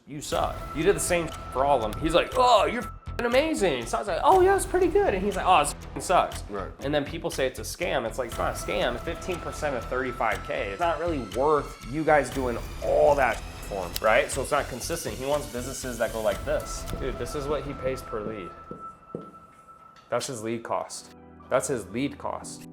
you suck. You did the same for all of them. He's like, oh, you're amazing. So I was like, oh yeah, it's pretty good. And he's like, oh, it sucks. Right. And then people say it's a scam. It's like, it's not a scam. 15% of 35K. It's not really worth you guys doing all that for him, right? So it's not consistent. He wants businesses that go like this. Dude, this is what he pays per lead. That's his lead cost. That's his lead cost.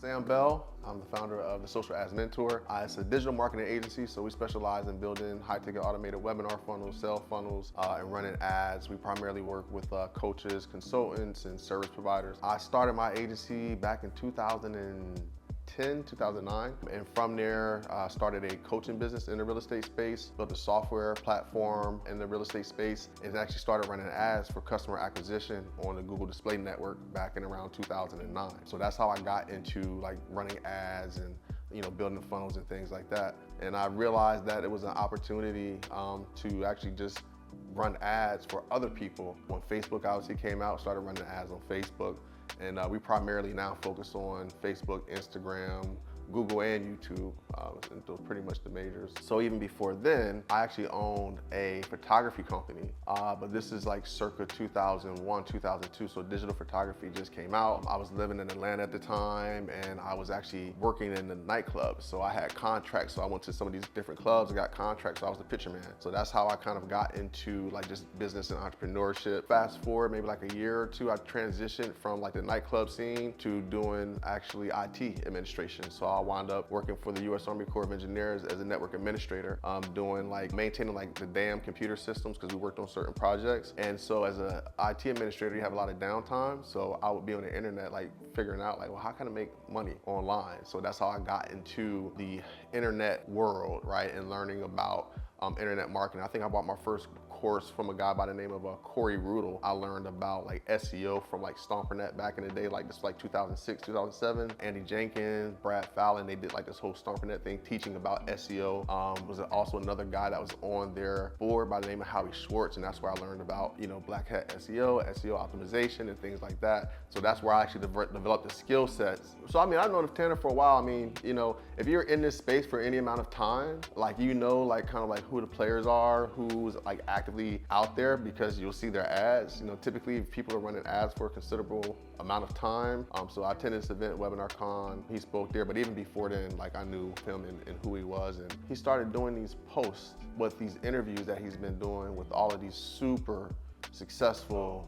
Sam Bell, I'm the founder of the Social Ads Mentor. It's a digital marketing agency, so we specialize in building high-ticket automated webinar funnels, sales funnels, and running ads. We primarily work with coaches, consultants, and service providers. I started my agency back in 2009, and from there started a coaching business in the real estate space, built a software platform in the real estate space, and actually started running ads for customer acquisition on the Google Display Network back in around 2009. So that's how I got into like running ads and building the funnels and things like that. And I realized that it was an opportunity to actually just run ads for other people. When Facebook obviously came out, started running ads on Facebook. And we primarily now focus on Facebook, Instagram, Google, and YouTube, and those pretty much the majors. So even before then, I actually owned a photography company, but this is like circa 2001, 2002, so digital photography just came out. I was living in Atlanta at the time, and I was actually working in the nightclubs, so I had contracts, so I went to some of these different clubs and got contracts, so I was the picture man. So that's how I kind of got into like just business and entrepreneurship. Fast forward maybe like a year or two, I transitioned from like the nightclub scene to doing actually IT administration. So I wound up working for the U.S. Army Corps of Engineers as a network administrator, doing like maintaining like the damn computer systems because we worked on certain projects. And so as a IT administrator, you have a lot of downtime. So I would be on the internet like figuring out like, well, how can I make money online? So that's how I got into the internet world, right? And learning about internet marketing. I think I bought my first course from a guy by the name of Corey Rudel. I learned about like SEO from like Stompernet back in the day, like this like 2006, 2007. Andy Jenkins, Brad Fallon, they did like this whole Stompernet thing teaching about SEO. Was also another guy that was on their board by the name of Howie Schwartz, and that's where I learned about, Black Hat SEO, SEO optimization, and things like that. So that's where I actually developed the skill sets. So I mean, I've known Tanner for a while. I mean, if you're in this space for any amount of time, like like kind of like who the players are, who's like actively out there, because you'll see their ads. Typically people are running ads for a considerable amount of time. So I attended this event, WebinarCon, he spoke there, but even before then, like I knew him and who he was. And he started doing these posts with these interviews that he's been doing with all of these super successful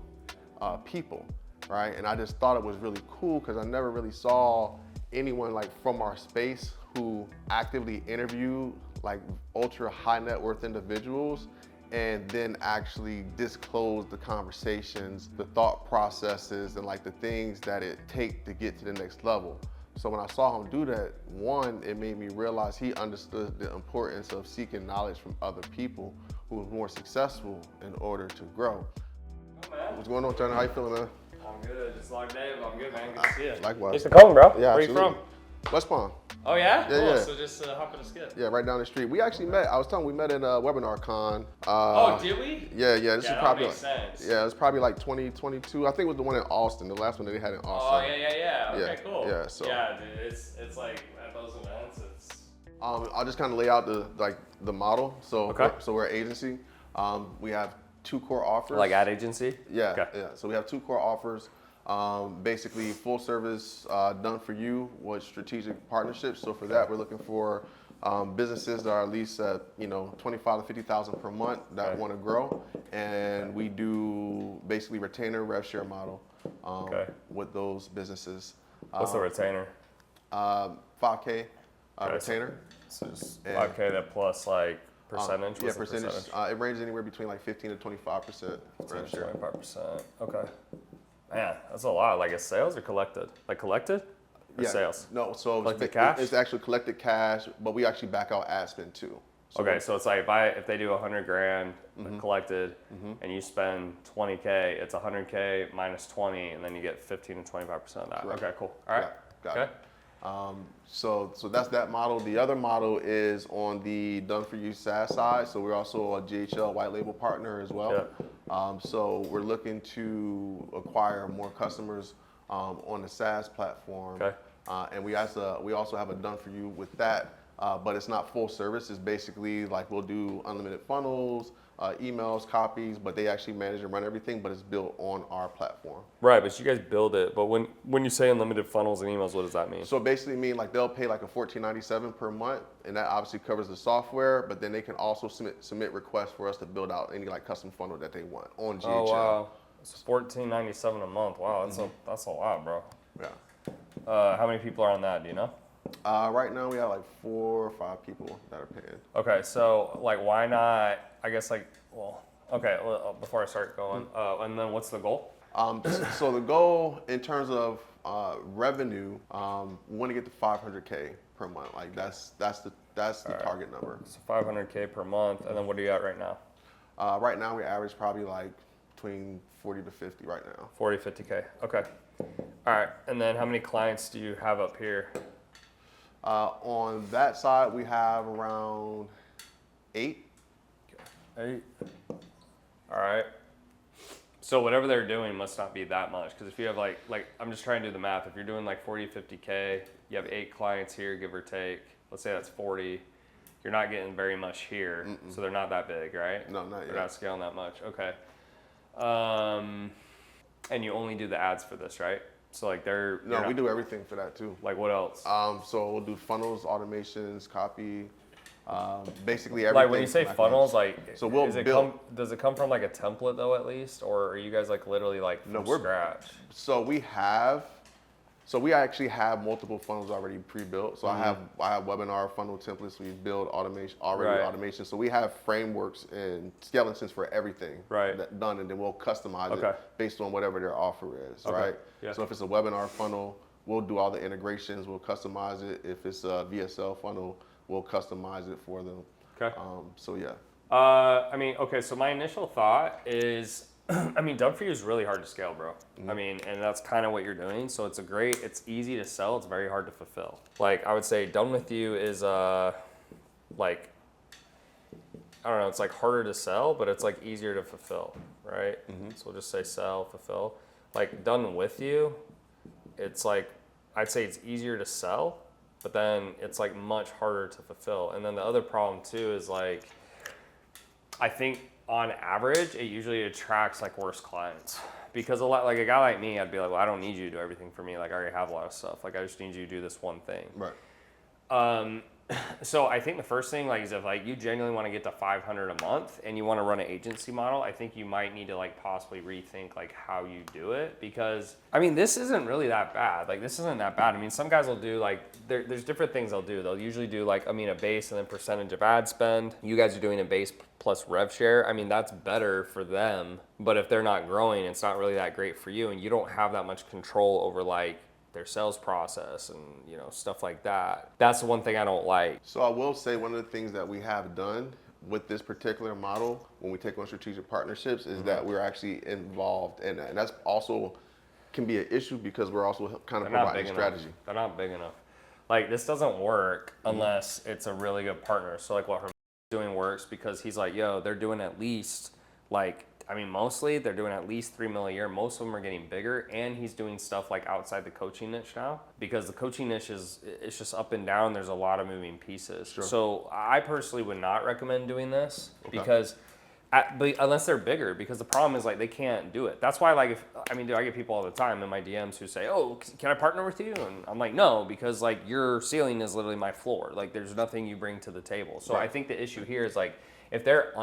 people, right? And I just thought it was really cool because I never really saw anyone like from our space who actively interviewed like ultra high net worth individuals and then actually disclose the conversations, the thought processes, and like the things that it takes to get to the next level. So when I saw him do that, one, it made me realize he understood the importance of seeking knowledge from other people who were more successful in order to grow. Oh, man. What's going on, Tanner? How you feeling, man? I'm good. Just long day, but I'm good, man. Good to see you. Likewise. Thanks for calling, bro. Yeah, Where absolutely. you from? West Palm. Oh yeah? Yeah, Cool. yeah. So just hop in a skip. Yeah, right down the street. We actually met. I was telling you, we met in WebinarCon. Oh, did we? Yeah. This is probably makes sense. Yeah, it's probably like 2022. I think it was the one in Austin, the last one that they had in Austin. Oh yeah. Okay, cool. Yeah, so. Yeah, dude, it's like at those events, it's. I'll just kind of lay out the model. So Okay. So we're an agency. We have two core offers. Like ad agency? Yeah. Okay. Yeah. So we have two core offers. Basically full service done for you with strategic partnerships. So for that, we're looking for businesses that are at least at 25 to 50,000 per month that want to grow, and we do basically retainer rev share model with those businesses. What's the retainer? 5K retainer. So just 5K that plus like percentage? Yeah, percentage. It ranges anywhere between like 15 to 25% rev share. 25%. Okay. Man, that's a lot. Like, is sales or collected? Like collected or sales? No, so Collected cash? It's actually collected cash, but we actually back out ad spend too. So okay, so it's like if they do $100,000 collected and you spend 20K, it's 100K minus 20, and then you get 15 to 25% of that. Correct. Okay, cool. All right. Yeah, got it. So that's that model. The other model is on the done for you SaaS side. So we're also a GHL white label partner as well. Yeah. So we're looking to acquire more customers on the SaaS platform. Okay. And we also have a done for you with that, but it's not full service. It's basically like we'll do unlimited funnels, emails, copies, but they actually manage and run everything, but it's built on our platform. Right, but you guys build it. But when you say unlimited funnels and emails, what does that mean? So basically mean like they'll pay like a $14.97 per month, and that obviously covers the software, but then they can also submit requests for us to build out any like custom funnel that they want on GHL. Oh wow, it's $14.97 a month. Wow, that's a lot, bro. Yeah. How many people are on that? Do you know? Right now we have like 4 or 5 people that are paying. Okay, so like why not, I guess like, well, okay, before I start going, and then what's the goal? So the goal in terms of revenue, we want to get to 500K per month. Like that's the target number. So 500K per month, and then what are you at right now? Right now we average probably like between 40 to 50 right now. 40, 50K, okay. All right, and then how many clients do you have up here? On that side, we have around 8. 8. All right. So whatever they're doing must not be that much, because if you have like I'm just trying to do the math. If you're doing like 40, 50K, you have 8 clients here, give or take. Let's say that's 40. You're not getting very much here, so they're not that big, right? No, not yet. They're not scaling that much. Okay. And you only do the ads for this, right? So like we do everything for that too. Like what else? So we'll do funnels, automations, copy, basically everything. Like when you say funnels, like so we'll build. Does it come from like a template though at least, or are you guys like literally like from scratch? So we actually have multiple funnels already pre-built. So I have webinar funnel templates. We build automation. So we have frameworks and skeletons for everything done, and then we'll customize it based on whatever their offer is, right? Yeah. So if it's a webinar funnel, we'll do all the integrations. We'll customize it. If it's a VSL funnel, we'll customize it for them. Okay. So yeah. I mean, okay. So my initial thought is, I mean, done for you is really hard to scale, bro. I mean, and that's kind of what you're doing. So it's easy to sell. It's very hard to fulfill. Like I would say done with you is like, I don't know, it's like harder to sell, but it's like easier to fulfill, right? So we'll just say sell, fulfill. Like done with you, it's like, I'd say it's easier to sell, but then it's like much harder to fulfill. And then the other problem too is like, I think on average, it usually attracts like worse clients, because a guy like me, I'd be like, well, I don't need you to do everything for me. Like I already have a lot of stuff. Like I just need you to do this one thing. Right. So I think the first thing like is if like you genuinely want to get to 500 a month and you want to run an agency model, I think you might need to like possibly rethink like how you do it, because I mean this isn't really that bad. Like this isn't that bad. I mean some guys will do like there's different things they'll do. They'll usually do like a base and then percentage of ad spend. You guys are doing a base plus rev share. I mean that's better for them, but if they're not growing, it's not really that great for you, and you don't have that much control over like their sales process and stuff like that. That's the one thing I don't like. So I will say one of the things that we have done with this particular model when we take on strategic partnerships is that we're actually involved in that. And that's also can be an issue because we're also kind of providing strategy. They're not big enough. Like this doesn't work unless it's a really good partner. So like what Herman's doing works because he's like, yo, they're doing at least like, I mean, mostly they're doing at least 3 mil a year. Most of them are getting bigger, and he's doing stuff like outside the coaching niche now, because the coaching niche it's just up and down. There's a lot of moving pieces. Sure. So I personally would not recommend doing this because, but unless they're bigger, because the problem is like they can't do it. That's why like I get people all the time in my DMs who say, oh, can I partner with you? And I'm like, no, because like your ceiling is literally my floor. Like there's nothing you bring to the table. So I think the issue here is like if they're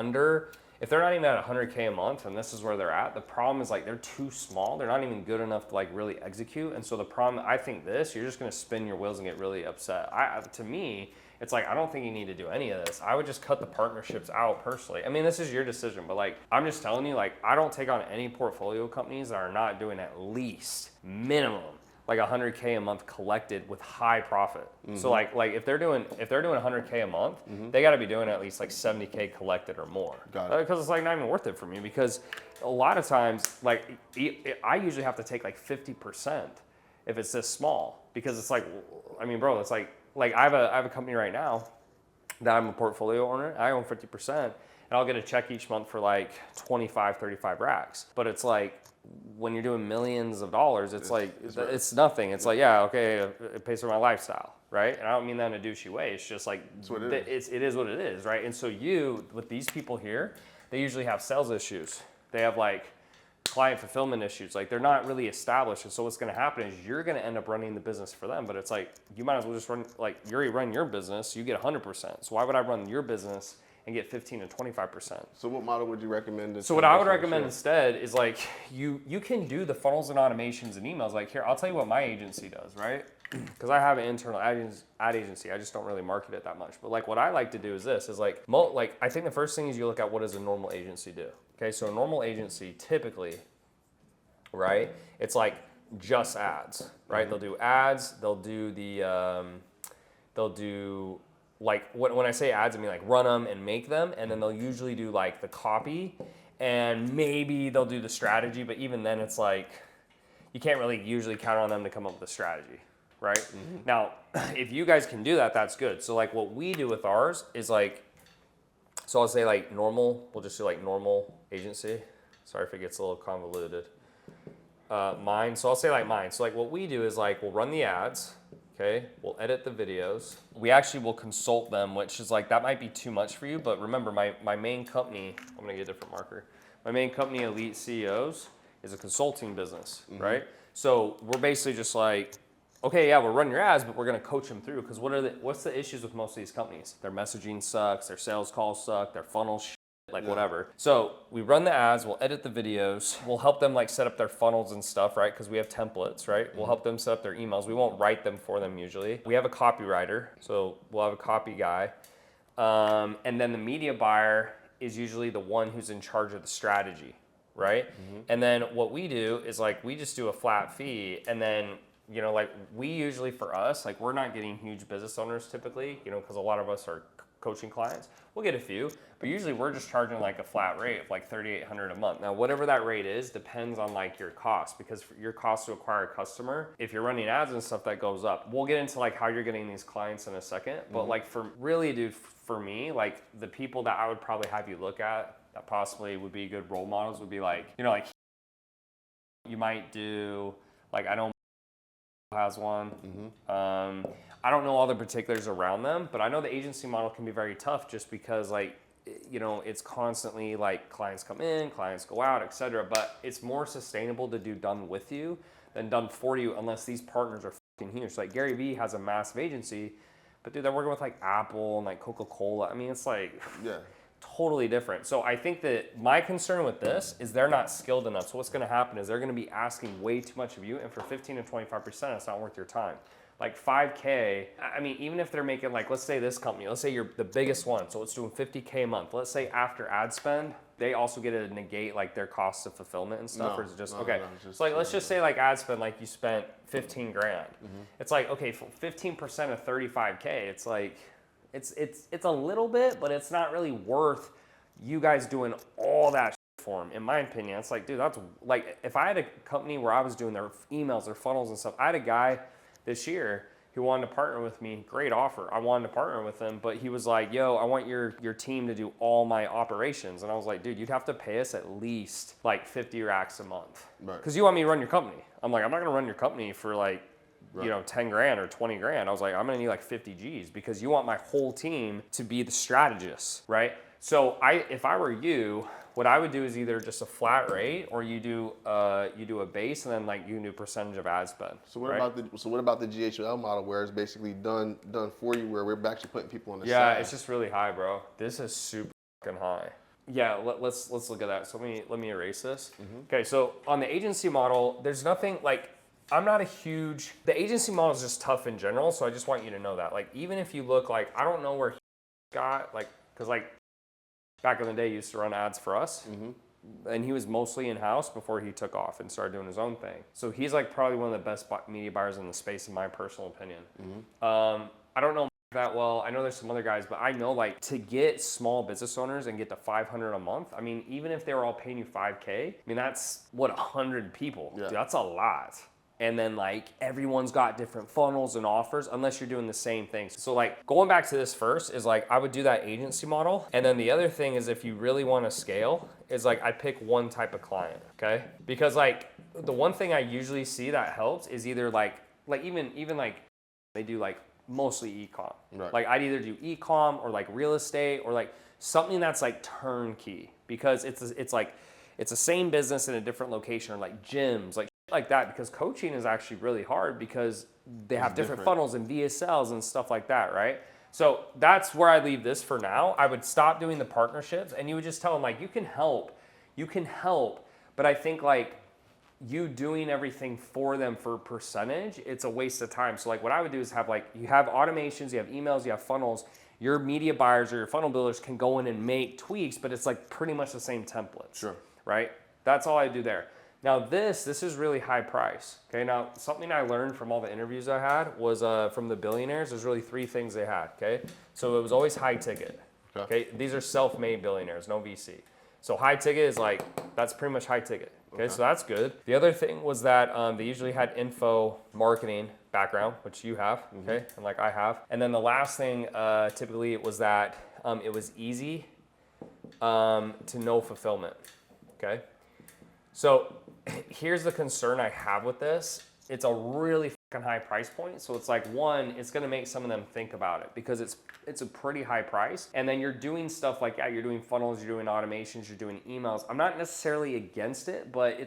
not even at 100K a month and this is where they're at, the problem is like they're too small. They're not even good enough to like really execute. And so the problem, I think you're just gonna spin your wheels and get really upset. To me, it's like, I don't think you need to do any of this. I would just cut the partnerships out personally. I mean, this is your decision, but like, I'm just telling you, like, I don't take on any portfolio companies that are not doing at least minimum like 100K a month collected with high profit. So like if they're doing 100K a month, they got to be doing at least like 70K collected or more. Because it's like not even worth it for me, because a lot of times like I usually have to take like 50% if it's this small, because it's like, I mean, bro, it's like I have a company right now that I'm a portfolio owner. I own 50%. And and I'll get a check each month for like 25, 35 racks. But it's like, when you're doing millions of dollars, it's nothing. It's like, yeah, okay, it pays for my lifestyle, right? And I don't mean that in a douchey way. It's just like, it is what it is, right? And so with these people here, they usually have sales issues. They have like client fulfillment issues. Like, they're not really established. And so what's going to happen is you're going to end up running the business for them. But it's like, you might as well just you already run your business, you get 100%. So why would I run your business and get 15 to 25%. So what model would you recommend? So what I would recommend instead is like, you can do the funnels and automations and emails. Like, here, I'll tell you what my agency does, right? Because I have an internal ad agency. I just don't really market it that much. But like, what I like to do is this, is like, I think the first thing is you look at what does a normal agency do. Okay, so a normal agency typically, right? It's like just ads, right? They'll do ads, they'll do like, when I say ads, I mean like run them and make them, and then they'll usually do like the copy, and maybe they'll do the strategy, but even then it's like, you can't really usually count on them to come up with a strategy, right? Mm-hmm. Now, if you guys can do that, that's good. So like what we do with ours is like, so I'll say like normal, we'll just do like normal agency. Sorry if it gets a little convoluted. Mine, so I'll say like mine. So like what we do is like, we'll run the ads, okay? We'll edit the videos. We actually will consult them, which is like, that might be too much for you, but remember my main company, I'm gonna get a different marker. My main company, Elite CEOs, is a consulting business, right? So we're basically just like, okay, yeah, we'll run your ads, but we're gonna coach them through, because what's the issues with most of these companies? Their messaging sucks, their sales calls suck, their funnels like whatever. So we run the ads, we'll edit the videos, we'll help them like set up their funnels and stuff, right? Because we have templates, right? We'll help them set up their emails. We won't write them for them usually. We have a copywriter, so we'll have a copy guy. And then the media buyer is usually the one who's in charge of the strategy, right? And then what we do is like, we just do a flat fee, and then, you know, like we usually, for us, like we're not getting huge business owners typically, you know, because a lot of us are coaching clients. We'll get a few, but usually we're just charging like a flat rate of like $3,800 a month. Now, whatever that rate is depends on like your cost, because for your cost to acquire a customer, if you're running ads and stuff, that goes up. We'll get into like how you're getting these clients in a second, but like for really, dude, for me, like the people that I would probably have you look at that possibly would be good role models would be like, you know, like you might do, like, I know has one. I don't know all the particulars around them, but I know the agency model can be very tough just because like, you know, it's constantly like clients come in, clients go out, etc. But it's more sustainable to do done with you than done for you, unless these partners are fucking huge. So like Gary Vee has a massive agency, but dude, they're working with like Apple and like Coca-Cola. I mean, it's like totally different. So I think that my concern with this is they're not skilled enough. So what's going to happen is they're going to be asking way too much of you, and for 15 to 25%, it's not worth your time. Like 5K, I mean, even if they're making like, let's say this company, let's say you're the biggest one, so it's doing 50K a month. Let's say after ad spend, they also get to negate like their costs of fulfillment and stuff, or is it just, okay. So like, let's just say like ad spend, like you spent 15 grand. It's like, okay, for 15% of 35K, it's like, it's a little bit, but it's not really worth you guys doing all that for them, in my opinion. It's like, dude, that's like, if I had a company where I was doing their emails, their funnels and stuff, I had a guy this year who wanted to partner with me. Great offer. I wanted to partner with him, but he was like, yo, I want your team to do all my operations. And I was like, dude, you'd have to pay us at least like 50 racks a month. Because you want me to run your company. I'm like, I'm not going to run your company for like, you know, 10 grand or 20 grand. I was like, I'm going to need like 50 G's because you want my whole team to be the strategist, right? So if I were you, what I would do is either just a flat rate, or you do a base, and then like you can do a percentage of ad spend. So what about the GHL model, where it's basically done for you, where we're actually putting people on the side? Yeah, it's just really high, bro. This is super fucking high. Yeah, let's look at that. So let me erase this. Okay, so on the agency model, there's nothing like, I'm not a huge, the agency model is just tough in general. So I just want you to know that, like, even if you look like, I don't know where he got, like, cause like back in the day he used to run ads for us. And he was mostly in-house before he took off and started doing his own thing. So he's like probably one of the best media buyers in the space, in my personal opinion. I don't know that well. I know there's some other guys, but I know like to get small business owners and get to 500 a month, I mean, even if they were all paying you 5K, I mean, that's what, 100 people. Dude, that's a lot. and then like everyone's got different funnels and offers unless you're doing the same things. So like going back to this first is like I would do that agency model. And then the other thing is if you really want to scale is like I pick one type of client, okay? Because like the one thing I usually see that helps is either like even like they do like mostly e-com. Right. Like I'd either do e-com or like real estate or like something that's like turnkey because it's like it's the same business in a different location or like gyms, like that, because coaching is actually really hard because they have different funnels and VSLs and stuff like that, right? So that's where I leave this for now. I would stop doing the partnerships and you would just tell them like you can help, but I think like you doing everything for them for percentage, it's a waste of time. So like what I would do is have like, you have automations, you have emails, you have funnels, your media buyers or your funnel builders can go in and make tweaks, but it's like pretty much the same templates, Sure. right? That's all I do there. Now this is really high price, okay? Now something I learned from all the interviews I had was from the billionaires, there's really 3 things they had, okay? So it was always high ticket, okay? These are self-made billionaires, no VC. So high ticket is like, that's pretty much high ticket. Okay, so that's good. The other thing was that they usually had info marketing background, which you have, okay, and like I have. And then the last thing, typically, it was that it was easy to know fulfillment, okay? So here's the concern I have with this. It's a really fucking high price point. So it's like, one, it's gonna make some of them think about it because it's a pretty high price. And then you're doing stuff like that. You're doing funnels, you're doing automations, you're doing emails. I'm not necessarily against it, but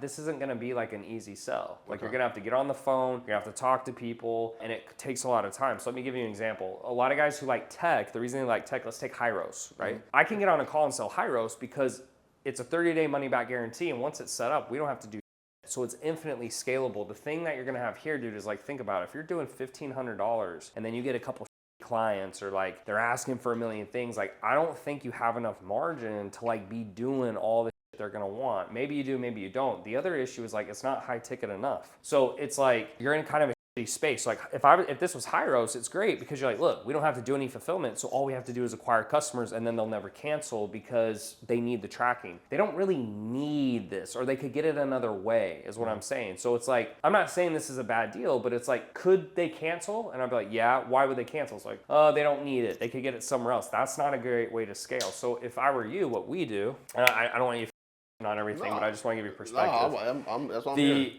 this isn't gonna be like an easy sell. Like you're gonna have to get on the phone, you're gonna have to talk to people, and it takes a lot of time. So let me give you an example. A lot of guys who like tech, the reason they like tech, let's take Hyros, right? I can get on a call and sell Hyros because it's a 30-day money back guarantee. And once it's set up, we don't have to do. So it's infinitely scalable. The thing that you're gonna have here, dude, is like, think about it. If you're doing $1,500 and then you get a couple clients or like they're asking for a million things, like I don't think you have enough margin to like be doing all the shit they're gonna want. Maybe you do, maybe you don't. The other issue is like, it's not high ticket enough. So it's like, you're in kind of a space. Like if this was Hyros, it's great because you're like, look, we don't have to do any fulfillment. So all we have to do is acquire customers and then they'll never cancel because they need the tracking. They don't really need this, or they could get it another way is what I'm saying. So it's like, I'm not saying this is a bad deal, but it's like, could they cancel? And I'd be like, yeah, why would they cancel? It's like, oh, they don't need it. They could get it somewhere else. That's not a great way to scale. So if I were you, what we do, and I don't want you to on everything, but I just want to give you perspective. That's what I'm hearing.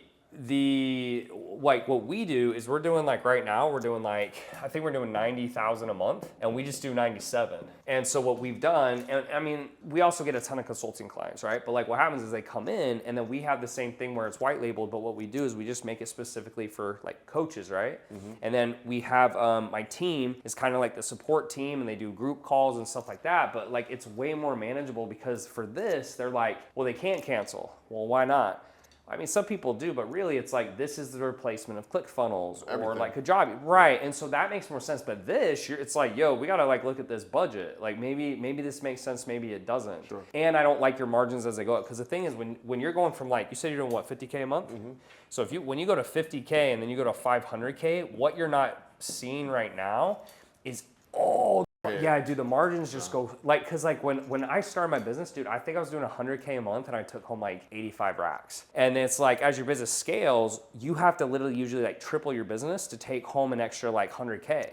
Like what we do is we're doing like right now, we're doing like, I think we're doing 90,000 a month and we just do 97. And so what we've done, and I mean, we also get a ton of consulting clients, right? But like what happens is they come in and then we have the same thing where it's white labeled, but what we do is we just make it specifically for like coaches, right? And then we have, my team is kind of like the support team and they do group calls and stuff like that. But like, it's way more manageable because for this, they're like, well, they can't cancel. Well, why not? I mean, some people do, but really it's like, this is the replacement of ClickFunnels or like Kajabi, right? And so that makes more sense. But this, it's like, yo, we gotta like look at this budget. Like maybe this makes sense, maybe it doesn't. Sure. And I don't like your margins as they go up. Because the thing is, when you're going from like, you said you're doing what, 50K a month? So when you go to 50K and then you go to 500K, what you're not seeing right now is all. Yeah, dude, the margins just go like, cause like when I started my business, dude, I think I was doing 100K a month and I took home like 85 racks. And it's like, as your business scales, you have to literally usually like triple your business to take home an extra like 100K.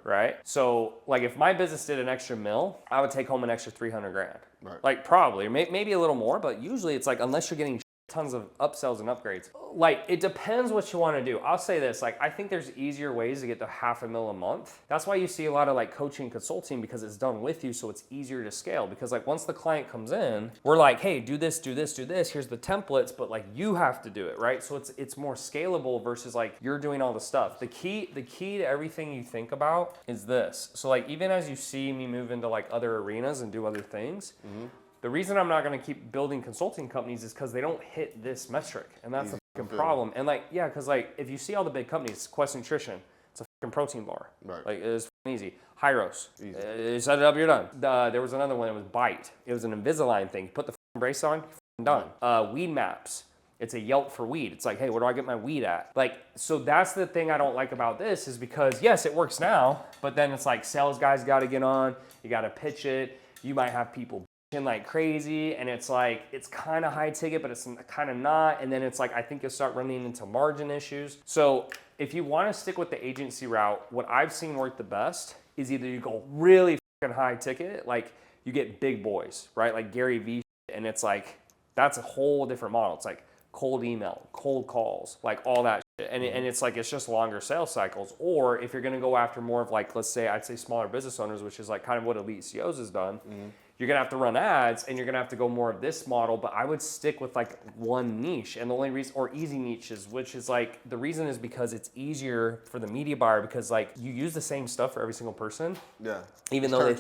Right? So like if my business did an extra mil, I would take home an extra 300 grand. Like probably, maybe a little more, but usually it's like, unless you're getting tons of upsells and upgrades. Like, it depends what you want to do. I'll say this, like, I think there's easier ways to get to $500,000 a month. That's why you see a lot of like coaching consulting, because it's done with you, so it's easier to scale. Because like once the client comes in, we're like, hey, do this, do this, do this. Here's the templates, but like you have to do it, right? So it's more scalable versus like you're doing all the stuff. The key to everything you think about is this. So like even as you see me move into like other arenas and do other things, the reason I'm not going to keep building consulting companies is because they don't hit this metric, and that's the fucking problem. And like, yeah, because like if you see all the big companies, Quest Nutrition, it's a fucking protein bar. Like it's easy. Hyros, you set it up, you're done. There was another one that was Bite. It was an Invisalign thing. Put the brace on, done. Weed Maps. It's a Yelp for weed. It's like, hey, where do I get my weed at? Like, so that's the thing I don't like about this, is because yes, it works now, but then it's like sales guys got to get on. You got to pitch it. You might have people like crazy, and it's like it's kind of high ticket, but it's kind of not. And then it's like I think you'll start running into margin issues. So if you want to stick with the agency route, what I've seen work the best is either you go really fucking high ticket, like you get big boys, right? Like Gary V, and it's like that's a whole different model. It's like cold email, cold calls, like all that shit. And it's like it's just longer sales cycles. Or if you're gonna go after more of like, let's say I'd say smaller business owners, which is like kind of what Elite CEOs has done. You're gonna have to run ads and you're gonna have to go more of this model, but I would stick with like one niche. And the only reason, or easy niches, which is like, the reason is because it's easier for the media buyer because like you use the same stuff for every single person. Yeah. Even though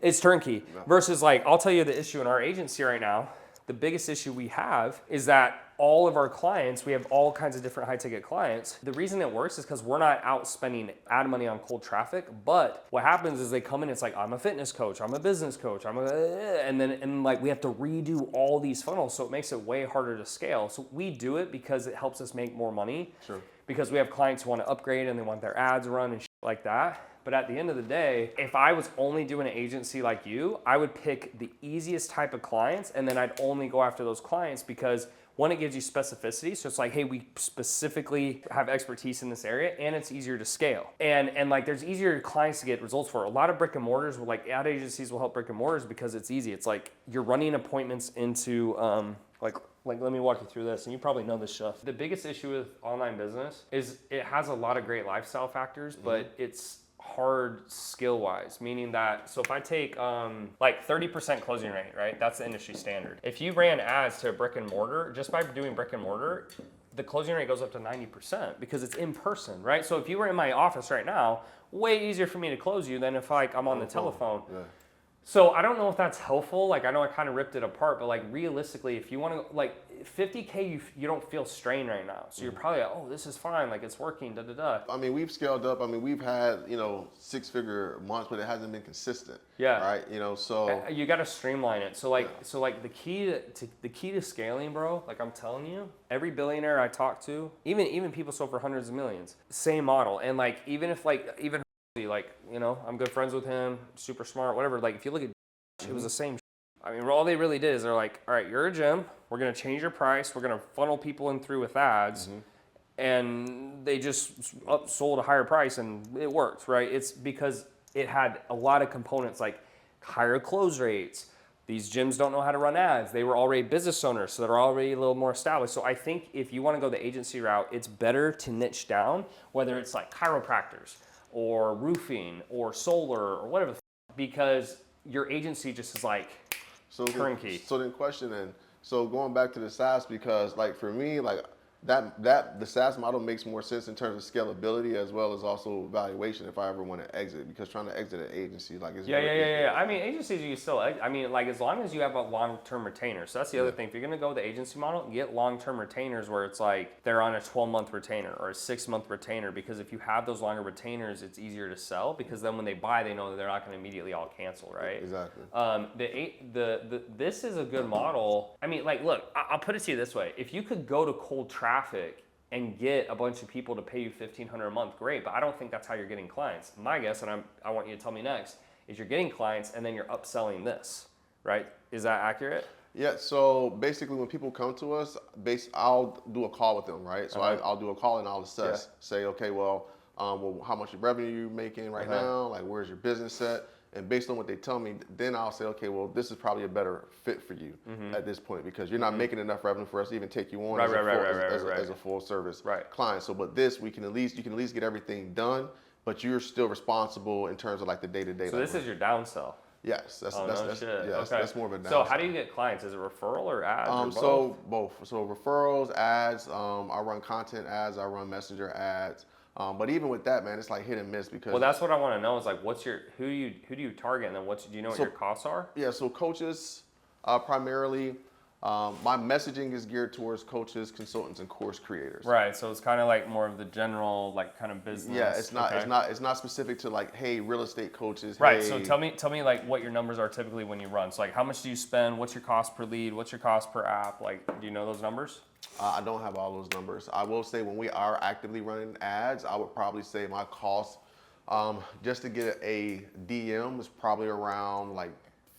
it's turnkey. Yeah. Versus like, I'll tell you the issue in our agency right now, the biggest issue we have is that all of our clients, we have all kinds of different high ticket clients. The reason it works is because we're not out spending ad money on cold traffic, but what happens is they come in, it's like, I'm a fitness coach, I'm a business coach, and like we have to redo all these funnels, so it makes it way harder to scale. So we do it because it helps us make more money. Sure. Because we have clients who want to upgrade and they want their ads run and shit like that. But at the end of the day, if I was only doing an agency like you, I would pick the easiest type of clients and then I'd only go after those clients because one, it gives you specificity. So it's like, hey, we specifically have expertise in this area and it's easier to scale. And like there's easier clients to get results for. A lot of brick and mortars, like ad agencies will help brick and mortars because it's easy. It's like you're running appointments into like let me walk you through this, and you probably know this stuff. The biggest issue with online business is it has a lot of great lifestyle factors, but it's hard skill-wise, meaning that, so if I take like 30% closing rate, right? That's the industry standard. If you ran ads to a brick and mortar, just by doing brick and mortar, the closing rate goes up to 90% because it's in person, right? So if you were in my office right now, way easier for me to close you than if like I'm on the telephone. Yeah. So I don't know if that's helpful. Like I know I kind of ripped it apart, but like realistically, if you want to like 50K, you don't feel strained right now. So you're probably like, oh, this is fine. Like it's working, I mean, we've scaled up. I mean, we've had, 6-figure months, but it hasn't been consistent. Yeah. Right. So you got to streamline it. So like the key to scaling, bro, like I'm telling you, every billionaire I talk to, even people sold for hundreds of millions, same model. And like, even if like, I'm good friends with him, super smart, whatever. Like if you look at, it was the same. I mean, all they really did is they're like, all right, you're a gym. We're going to change your price. We're going to funnel people in through with ads. And they just sold a higher price and it worked, right? It's because it had a lot of components like higher close rates. These gyms don't know how to run ads. They were already business owners, so they're already a little more established. So I think if you want to go the agency route, it's better to niche down, whether it's like chiropractors or roofing or solar or whatever, because your agency just is like turnkey. So going back to the SaaS, because like for me, like that the SaaS model makes more sense in terms of scalability as well as also valuation if I ever want to exit, because trying to exit an agency like is yeah. I mean, agencies you still like as long as you have a long-term retainer. So that's the other thing. If you're gonna go with the agency model, get long-term retainers where it's like they're on a 12-month retainer or a 6-month retainer, because if you have those longer retainers, it's easier to sell because then when they buy, they know that they're not gonna immediately all cancel, right? Exactly. This is a good model. I mean, like, look, I'll put it to you this way: if you could go to cold traffic and get a bunch of people to pay you $1,500 a month, great, but I don't think that's how you're getting clients. My guess, and I want you to tell me next, is you're getting clients and then you're upselling this, right? Is that accurate? Yeah, so basically when people come to us, I'll do a call with them, right? So I'll do a call and I'll assess, say, okay, well, how much revenue are you making right now? Like, where's your business at? And based on what they tell me, then I'll say, okay, well, this is probably a better fit for you at this point because you're not making enough revenue for us to even take you on as a full service client. So, but this, you can at least get everything done, but you're still responsible in terms of like the day-to-day. So this is your downsell. Yes, that's more of a downsell. So how do you get clients? Is it referral or ads? Or both? So both. So referrals, ads. I run content ads. I run messenger ads. But even with that, man, it's like hit and miss because. Well, that's what I want to know is like, who do you target, and then do you know what your costs are? Yeah, so coaches, primarily. My messaging is geared towards coaches, consultants, and course creators. Right. So it's kind of like more of the general, like kind of business. Yeah, it's not specific to like, hey, real estate coaches. Right. Hey. So tell me like what your numbers are typically when you run. So like, how much do you spend? What's your cost per lead? What's your cost per app? Like, do you know those numbers? I don't have all those numbers. I will say when we are actively running ads, I would probably say my cost just to get a DM is probably around like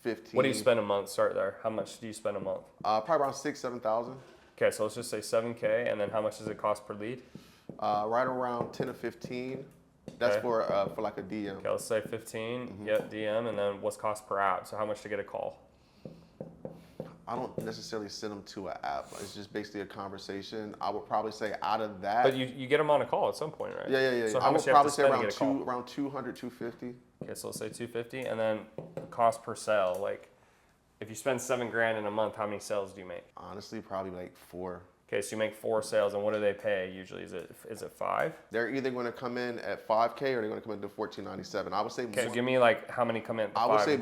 15. What do you spend a month? Start there. How much do you spend a month? Probably around 6,000-7,000. Okay, so let's just say 7K, and then how much does it cost per lead? Right around 10 to 15. That's Okay. for like a DM. Okay, let's say 15. Yep, DM, and then what's cost per app? So how much to get a call? I don't necessarily send them to an app. It's just basically a conversation. I would probably say out of that. But you get them on a call at some point, right? Yeah. So I how would much you have probably to say spend around to get a call? around 200, 250. Okay, so let's say 250, and then cost per sale. Like, if you spend $7,000 in a month, how many sales do you make? Honestly, probably like 4. Okay, so you make 4 sales, and what do they pay usually? Is it 5? They're either going to come in at 5K or they're going to come in to 1497. I would say. Okay, so give me like how many come in? I would say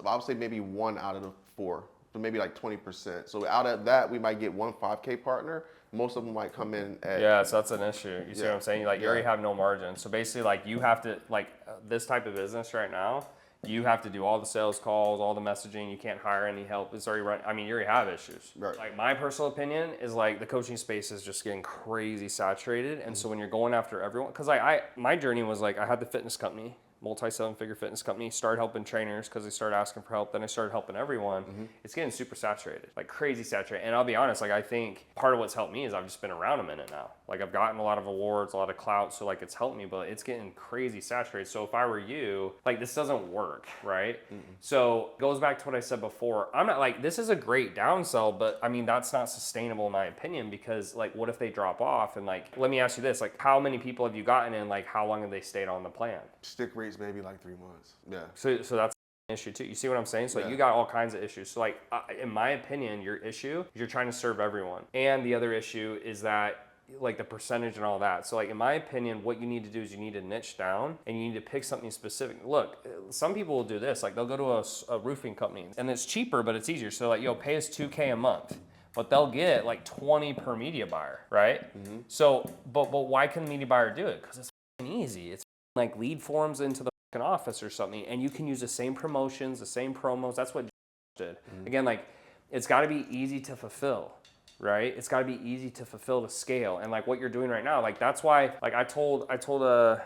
I would say maybe 1 out of the 4, so maybe like 20%. So out of that, we might get 1 5K partner. Most of them might come in at. Yeah, so that's an issue. You see what I'm saying? Like, you already Yeah. have no margin. So basically, like, you have to, like, this type of business right now, you have to do all the sales calls, all the messaging. You can't hire any help. It's already run. I mean, you already have issues. Right. Like, my personal opinion is like the coaching space is just getting crazy saturated. And so when you're going after everyone, because my journey was like, I had the fitness company, multi-7-figure fitness company, started helping trainers because they started asking for help. Then I started helping everyone. It's getting super saturated, like crazy saturated. And I'll be honest, like, I think part of what's helped me is I've just been around a minute now. Like, I've gotten a lot of awards, a lot of clout. So like, it's helped me, but it's getting crazy saturated. So if I were you, like, this doesn't work, right? So it goes back to what I said before. I'm not like, this is a great downsell, but I mean, that's not sustainable in my opinion, because like, what if they drop off? And like, let me ask you this, like, how many people have you gotten in? Like, how long have they stayed on the plan? Stick rates maybe like 3 months. Yeah. So that's an issue too. You see what I'm saying? So like, Yeah. you got all kinds of issues. So like, in my opinion, your issue is you're trying to serve everyone. And the other issue is that like the percentage and all that. So like, in my opinion, what you need to do is you need to niche down and you need to pick something specific. Look, some people will do this. Like, they'll go to a roofing company and it's cheaper, but it's easier. So like, yo, pay us $2K a month. But they'll get like 20 per media buyer, right? So, but why can the media buyer do it? Because it's easy. It's like lead forms into the office or something, and you can use the same promotions, the same promos. That's what did. Again, like, it's got to be easy to fulfill, right? It's got to be easy to fulfill to scale. And like what you're doing right now, like, that's why, like, I told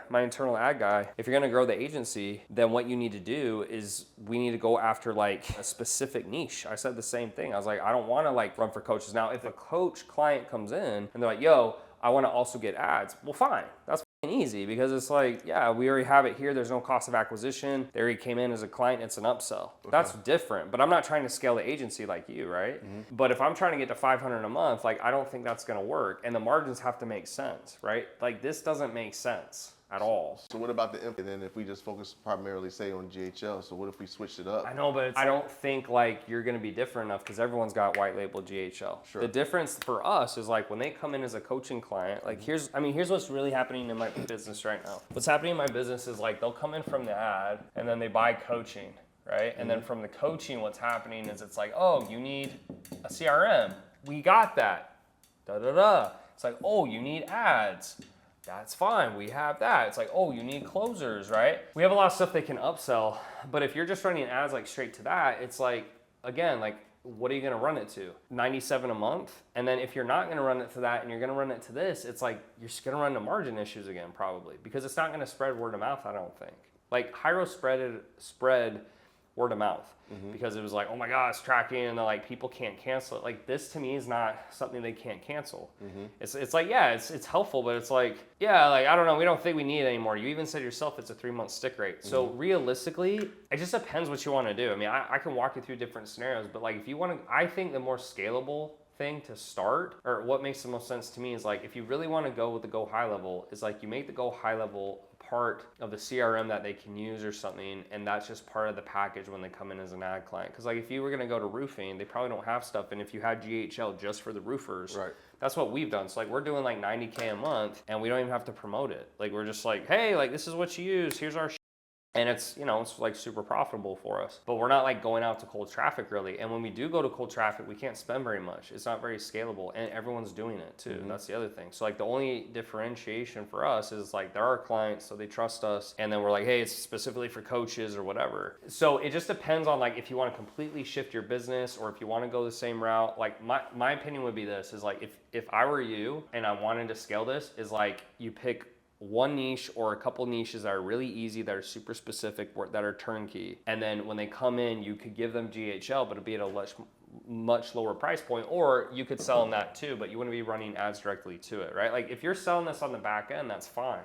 my internal ad guy, if you're going to grow the agency, then what you need to do is we need to go after like a specific niche. I said the same thing. I was like, I don't want to like run for coaches. Now, if a coach client comes in and they're like, yo, I want to also get ads, well, fine. That's easy, because it's like, yeah, we already have it here. There's no cost of acquisition. They already came in as a client. It's an upsell. Okay. That's different. But I'm not trying to scale the agency like you, right? But if I'm trying to get to 500 a month, like, I don't think that's going to work. And the margins have to make sense, right? Like, this doesn't make sense at all. So what about the impact then if we just focus primarily, say, on GHL? So what if we switched it up? I know, but I don't think like you're going to be different enough, because everyone's got white label GHL. Sure. The difference for us is like when they come in as a coaching client, like here's what's really happening in my business right now. What's happening in my business is like they'll come in from the ad and then they buy coaching, right? And then from the coaching, what's happening is it's like, oh, you need a CRM. We got that. Da-da-da. It's like, oh, you need ads. That's fine, we have that. It's like, oh, you need closers, right? We have a lot of stuff they can upsell, but if you're just running ads like straight to that, it's like, again, like, what are you gonna run it to? 97 a month? And then if you're not gonna run it to that and you're gonna run it to this, it's like, you're just gonna run into margin issues again, probably, because it's not gonna spread word of mouth, I don't think. Like, Hyro spread word of mouth, because it was like, oh my God, it's tracking, and like, people can't cancel it. Like, this to me is not something they can't cancel. It's like, yeah, it's helpful, but it's like, yeah, like, I don't know, we don't think we need it anymore. You even said yourself it's a 3-month stick rate. So realistically, it just depends what you want to do. I mean, I can walk you through different scenarios, but like, if you want to, I think the more scalable thing to start, or what makes the most sense to me, is like, if you really want to go with the Go High Level, is like, you make the Go High Level part of the CRM that they can use or something, and that's just part of the package when they come in as an ad client. Because like, if you were going to go to roofing, they probably don't have stuff, and if you had GHL just for the roofers, Right. That's what we've done. So like, we're doing like 90K a month, and we don't even have to promote it. Like, we're just like, hey, like, this is what you use, here's our and it's, you know, it's like super profitable for us. But we're not like going out to cold traffic really. And when we do go to cold traffic, we can't spend very much. It's not very scalable, and everyone's doing it too. And that's the other thing. So like, the only differentiation for us is like, they're our clients, so they trust us. And then we're like, hey, it's specifically for coaches or whatever. So it just depends on like, if you want to completely shift your business or if you want to go the same route. Like, my opinion would be this, is like, if I were you and I wanted to scale this, is like, you pick one niche or a couple niches that are really easy, that are super specific, that are turnkey. And then when they come in, you could give them GHL, but it'd be at a much lower price point, or you could sell them that too, but you wouldn't be running ads directly to it, right? Like if you're selling this on the back end, that's fine,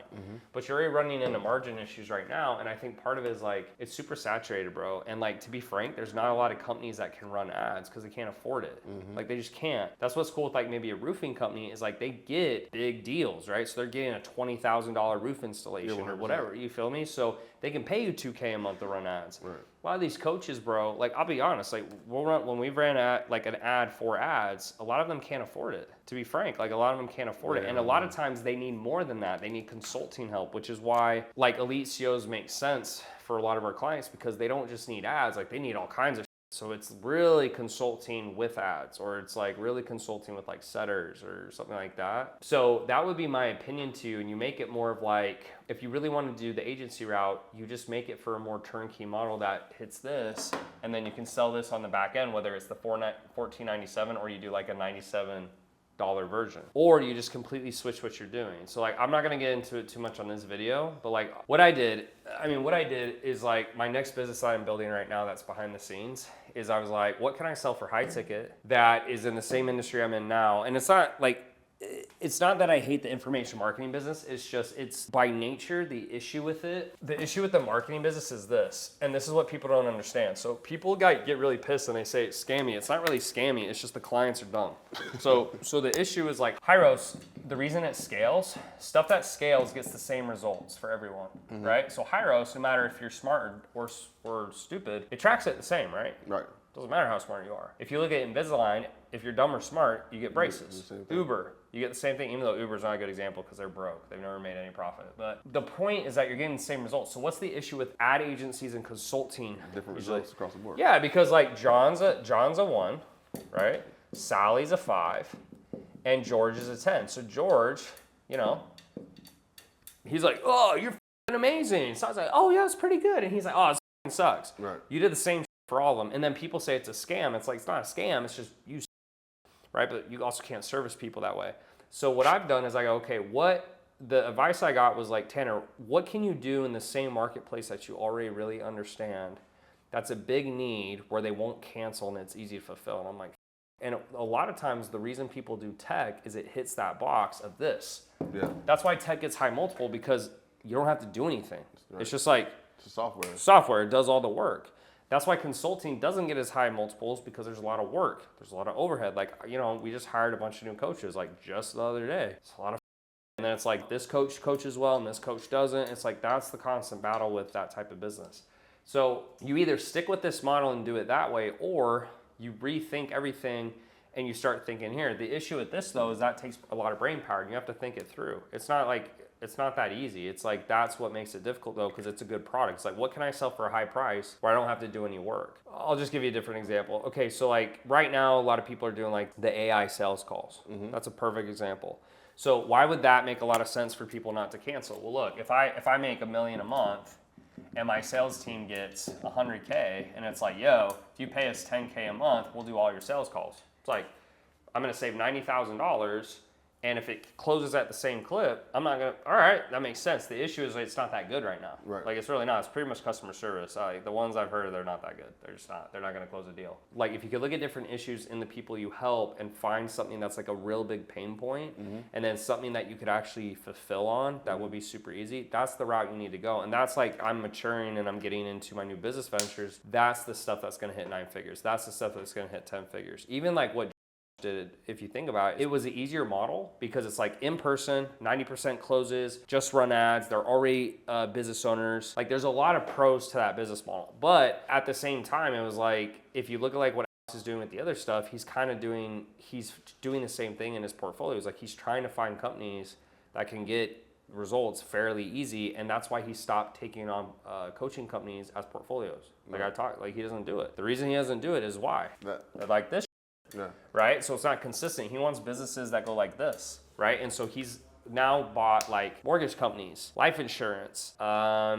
but you're already running into margin issues right now. And I think part of it is like, it's super saturated, bro. And like, to be frank, there's not a lot of companies that can run ads because they can't afford it. Like they just can't. That's what's cool with like maybe a roofing company is like they get big deals, right? So they're getting a $20,000 roof installation or whatever, you feel me? So they can pay you $2K a month to run ads. Right. A lot of these coaches, bro, like I'll be honest, like when we ran like an ad for ads, a lot of them can't afford it. To be frank, like a lot of them can't afford it. And a lot of times they need more than that. They need consulting help, which is why like elite CEOs make sense for a lot of our clients, because they don't just need ads, like they need all kinds of. So it's really consulting with ads, or it's like really consulting with like setters or something like that. So that would be my opinion to you. And you make it more of like, if you really want to do the agency route, you just make it for a more turnkey model that hits this, and then you can sell this on the back end, whether it's the $14.97 or you do like a $97 version, or you just completely switch what you're doing. So like, I'm not gonna get into it too much on this video, but like what I did is like my next business that I'm building right now that's behind the scenes is I was like, what can I sell for high ticket that is in the same industry I'm in now? And it's not that I hate the information marketing business. It's just, it's by nature, the issue with the marketing business is this, and this is what people don't understand. So people get really pissed and they say it's scammy. It's not really scammy. It's just the clients are dumb. So the issue is like Hyros, the reason it scales, stuff that scales gets the same results for everyone, right? So Hyros, no matter if you're smart or stupid, it tracks it the same, right? Right. Doesn't matter how smart you are. If you look at Invisalign, if you're dumb or smart, you get braces. Uber, you get the same thing, even though Uber's not a good example because they're broke. They've never made any profit. But the point is that you're getting the same results. So what's the issue with ad agencies and consulting? Different results across the board. Yeah, because like John's a 1, right? Sally's a 5, and George is a 10. So George, you know, he's like, oh, you're f***ing amazing. So I was like, oh yeah, it's pretty good. And he's like, oh, it f***ing sucks. Right. You did the same for all of them. And then people say it's a scam. It's like, it's not a scam. It's just you, right? But you also can't service people that way. So what I've done is I go, okay, the advice I got was like, Tanner, what can you do in the same marketplace that you already really understand that's a big need where they won't cancel and it's easy to fulfill? And I'm like, and a lot of times the reason people do tech is it hits that box of this. Yeah. That's why tech gets high multiple, because you don't have to do anything. Right. It's just like it's software. Software, it does all the work. That's why consulting doesn't get as high multiples, because there's a lot of work. There's a lot of overhead. Like, you know, we just hired a bunch of new coaches like just the other day. It's a lot of, and then it's like this coach coaches well and this coach doesn't. It's like, that's the constant battle with that type of business. So you either stick with this model and do it that way, or you rethink everything and you start thinking here. The issue with this though is that takes a lot of brain power and you have to think it through. It's not that easy. It's like, that's what makes it difficult though, because it's a good product. It's like, what can I sell for a high price where I don't have to do any work? I'll just give you a different example. Okay, so like right now, a lot of people are doing like the AI sales calls. That's a perfect example. So why would that make a lot of sense for people not to cancel? Well, look, if I make $1 million a month and my sales team gets 100K and it's like, yo, if you pay us 10K a month, we'll do all your sales calls. It's like, I'm gonna save $90,000. And if it closes at the same clip, I'm not gonna, all right, that makes sense. The issue is it's not that good right now. Right. Like, it's really not. It's pretty much customer service. The ones I've heard, they're not that good. They're just not. They're not gonna close a deal. Like, if you could look at different issues in the people you help and find something that's like a real big pain point, and then something that you could actually fulfill on, that would be super easy. That's the route you need to go. And that's like, I'm maturing and I'm getting into my new business ventures. That's the stuff that's gonna hit 9 figures. That's the stuff that's gonna hit 10 figures. Even like what did, if you think about it, it was an easier model because it's like in person, 90% closes, just run ads, they're already business owners. Like, there's a lot of pros to that business model. But at the same time, it was like, if you look at like what Alex is doing with the other stuff, he's doing the same thing in his portfolio. It's like he's trying to find companies that can get results fairly easy, and that's why he stopped taking on coaching companies as portfolios. Like I talked, like he doesn't do it. The reason he doesn't do it is why? They're like this. Yeah. Right? So it's not consistent. He wants businesses that go like this, right? And so he's now bought like mortgage companies, life insurance. There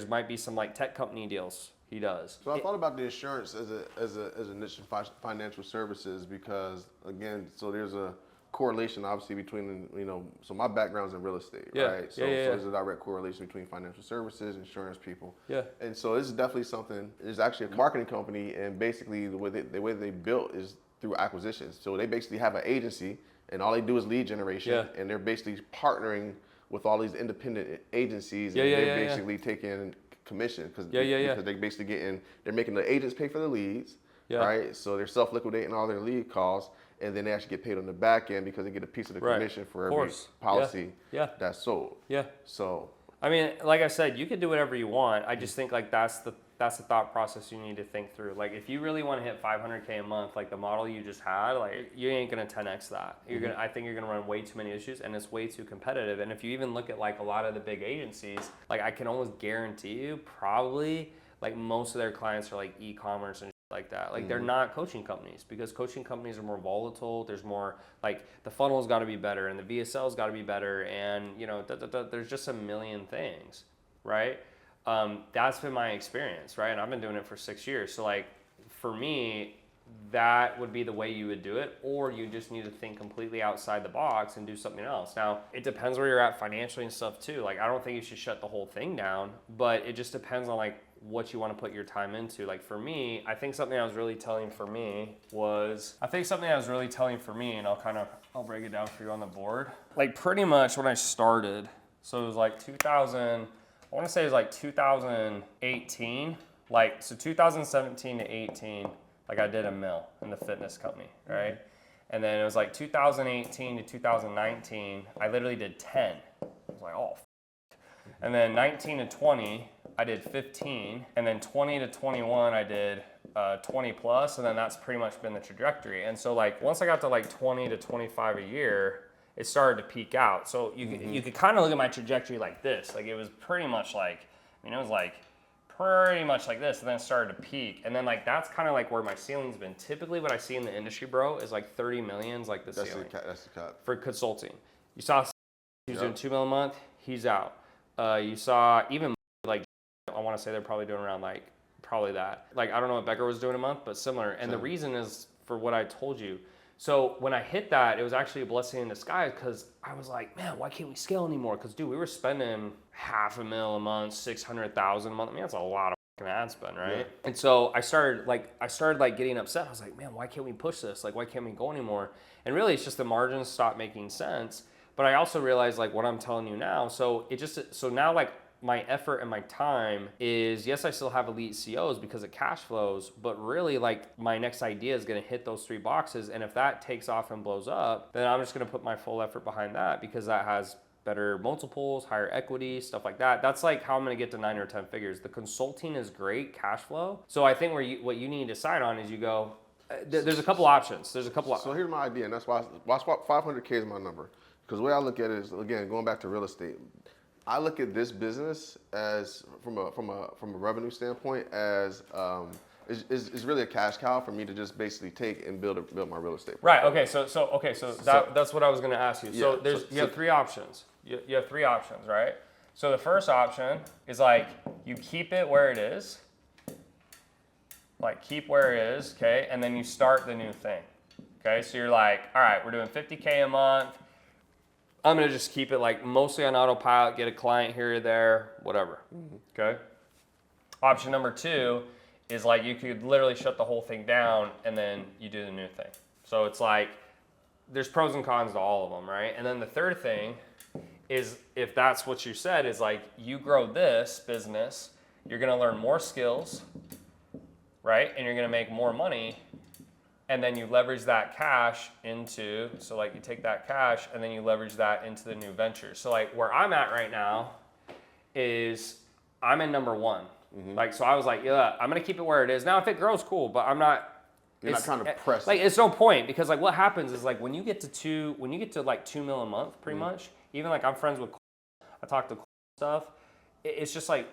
might be some like tech company deals he does. So I thought about the insurance as a niche in financial services because, again, so there's a correlation obviously between, so my background's in real estate, Yeah. right? So, Yeah. so there's a direct correlation between financial services, insurance people. Yeah. And so this is definitely something, there's actually a marketing company, and basically the way they built is through acquisitions. So they basically have an agency, and all they do is lead generation, and they're basically partnering with all these independent agencies, and they're basically taking commission because they're basically they're making the agents pay for the leads, right? So they're self-liquidating all their lead costs, and then they actually get paid on the back end because they get a piece of the commission for every policy that's sold. Yeah. So I mean, like I said, you can do whatever you want. I just think like that's the thought process you need to think through. Like if you really want to hit 500K a month, like the model you just had, like you ain't gonna 10x that. I think you're gonna run way too many issues, and it's way too competitive. And if you even look at like a lot of the big agencies, like I can almost guarantee you, probably like most of their clients are like e-commerce and like that. Like they're not coaching companies, because coaching companies are more volatile. There's more like the funnel's got to be better, and the VSL's got to be better, and there's just a million things, right? That's been my experience, right? And I've been doing it for 6 years. So like for me, that would be the way you would do it, or you just need to think completely outside the box and do something else. Now, it depends where you're at financially and stuff too. Like I don't think you should shut the whole thing down, but it just depends on like what you want to put your time into. Like for me, I think something I was really telling for me, and I'll break it down for you on the board. Like pretty much when I started, so it was like 2018, like so 2017 to 18, like I did $1 million in the fitness company, right? And then it was like 2018 to 2019, I literally did 10. I was like, oh, and then 19 to 20, I did 15, and then 20 to 21, I did 20 plus, and then that's pretty much been the trajectory. And so like once I got to like 20 to 25 a year, it started to peak out. So you could kind of look at my trajectory like this. Like it was pretty much like, it was like pretty much like this, and then it started to peak. And then like that's kind of like where my ceiling's been. Typically what I see in the industry, bro, is like 30 million's like the ceiling. That's the cap. For consulting. You saw he was doing $2 million a month, he's out. You saw even like, I want to say they're probably doing around like, probably that. Like, I don't know what Becker was doing a month, but similar. And the reason is for what I told you. So when I hit that, it was actually a blessing in disguise, because I was like, man, why can't we scale anymore? Because dude, we were spending $500,000 a month, $600,000 a month. I mean, that's a lot of fucking ad spend, right? Yeah. And so I started getting upset. I was like, man, why can't we push this? Like, why can't we go anymore? And really it's just the margins stopped making sense. But I also realized like what I'm telling you now. So now like my effort and my time is, yes, I still have elite COs because it cash flows, but really like my next idea is going to hit those 3 boxes. And if that takes off and blows up, then I'm just going to put my full effort behind that, because that has better multiples, higher equity, stuff like that. That's like how I'm going to get to 9 or 10 figures. The consulting is great cash flow. So I think what you need to decide on is you go, there's a couple options. So here's my idea, and that's why 500K is my number. Because the way I look at it is, again, going back to real estate, I look at this business as from a revenue standpoint as is really a cash cow for me to just basically take and build my real estate. Right. Okay. So that's what I was going to ask you. So you have 3 options. You have 3 options, right? So the first option is like you keep it where it is. Like keep where it is, okay, and then you start the new thing. Okay. So you're like, all right, we're doing 50K a month. I'm going to just keep it like mostly on autopilot, get a client here or there, whatever. Okay. Option number 2 is like you could literally shut the whole thing down and then you do the new thing. So it's like there's pros and cons to all of them, right? And then the third thing is, if that's what you said, is like you grow this business, you're going to learn more skills, right? And you're going to make more money. And then you leverage that cash into, so like you take that cash and then you leverage that into the new venture. So like where I'm at right now is I'm in number 1. Like, so I was like, yeah, I'm going to keep it where it is. Now, if it grows, cool, but I'm not. You're not trying to press. Like, it's no point, because like what happens is like when you get to like $2 million a month, pretty much, even like I'm friends with, I talk to stuff. It's just like,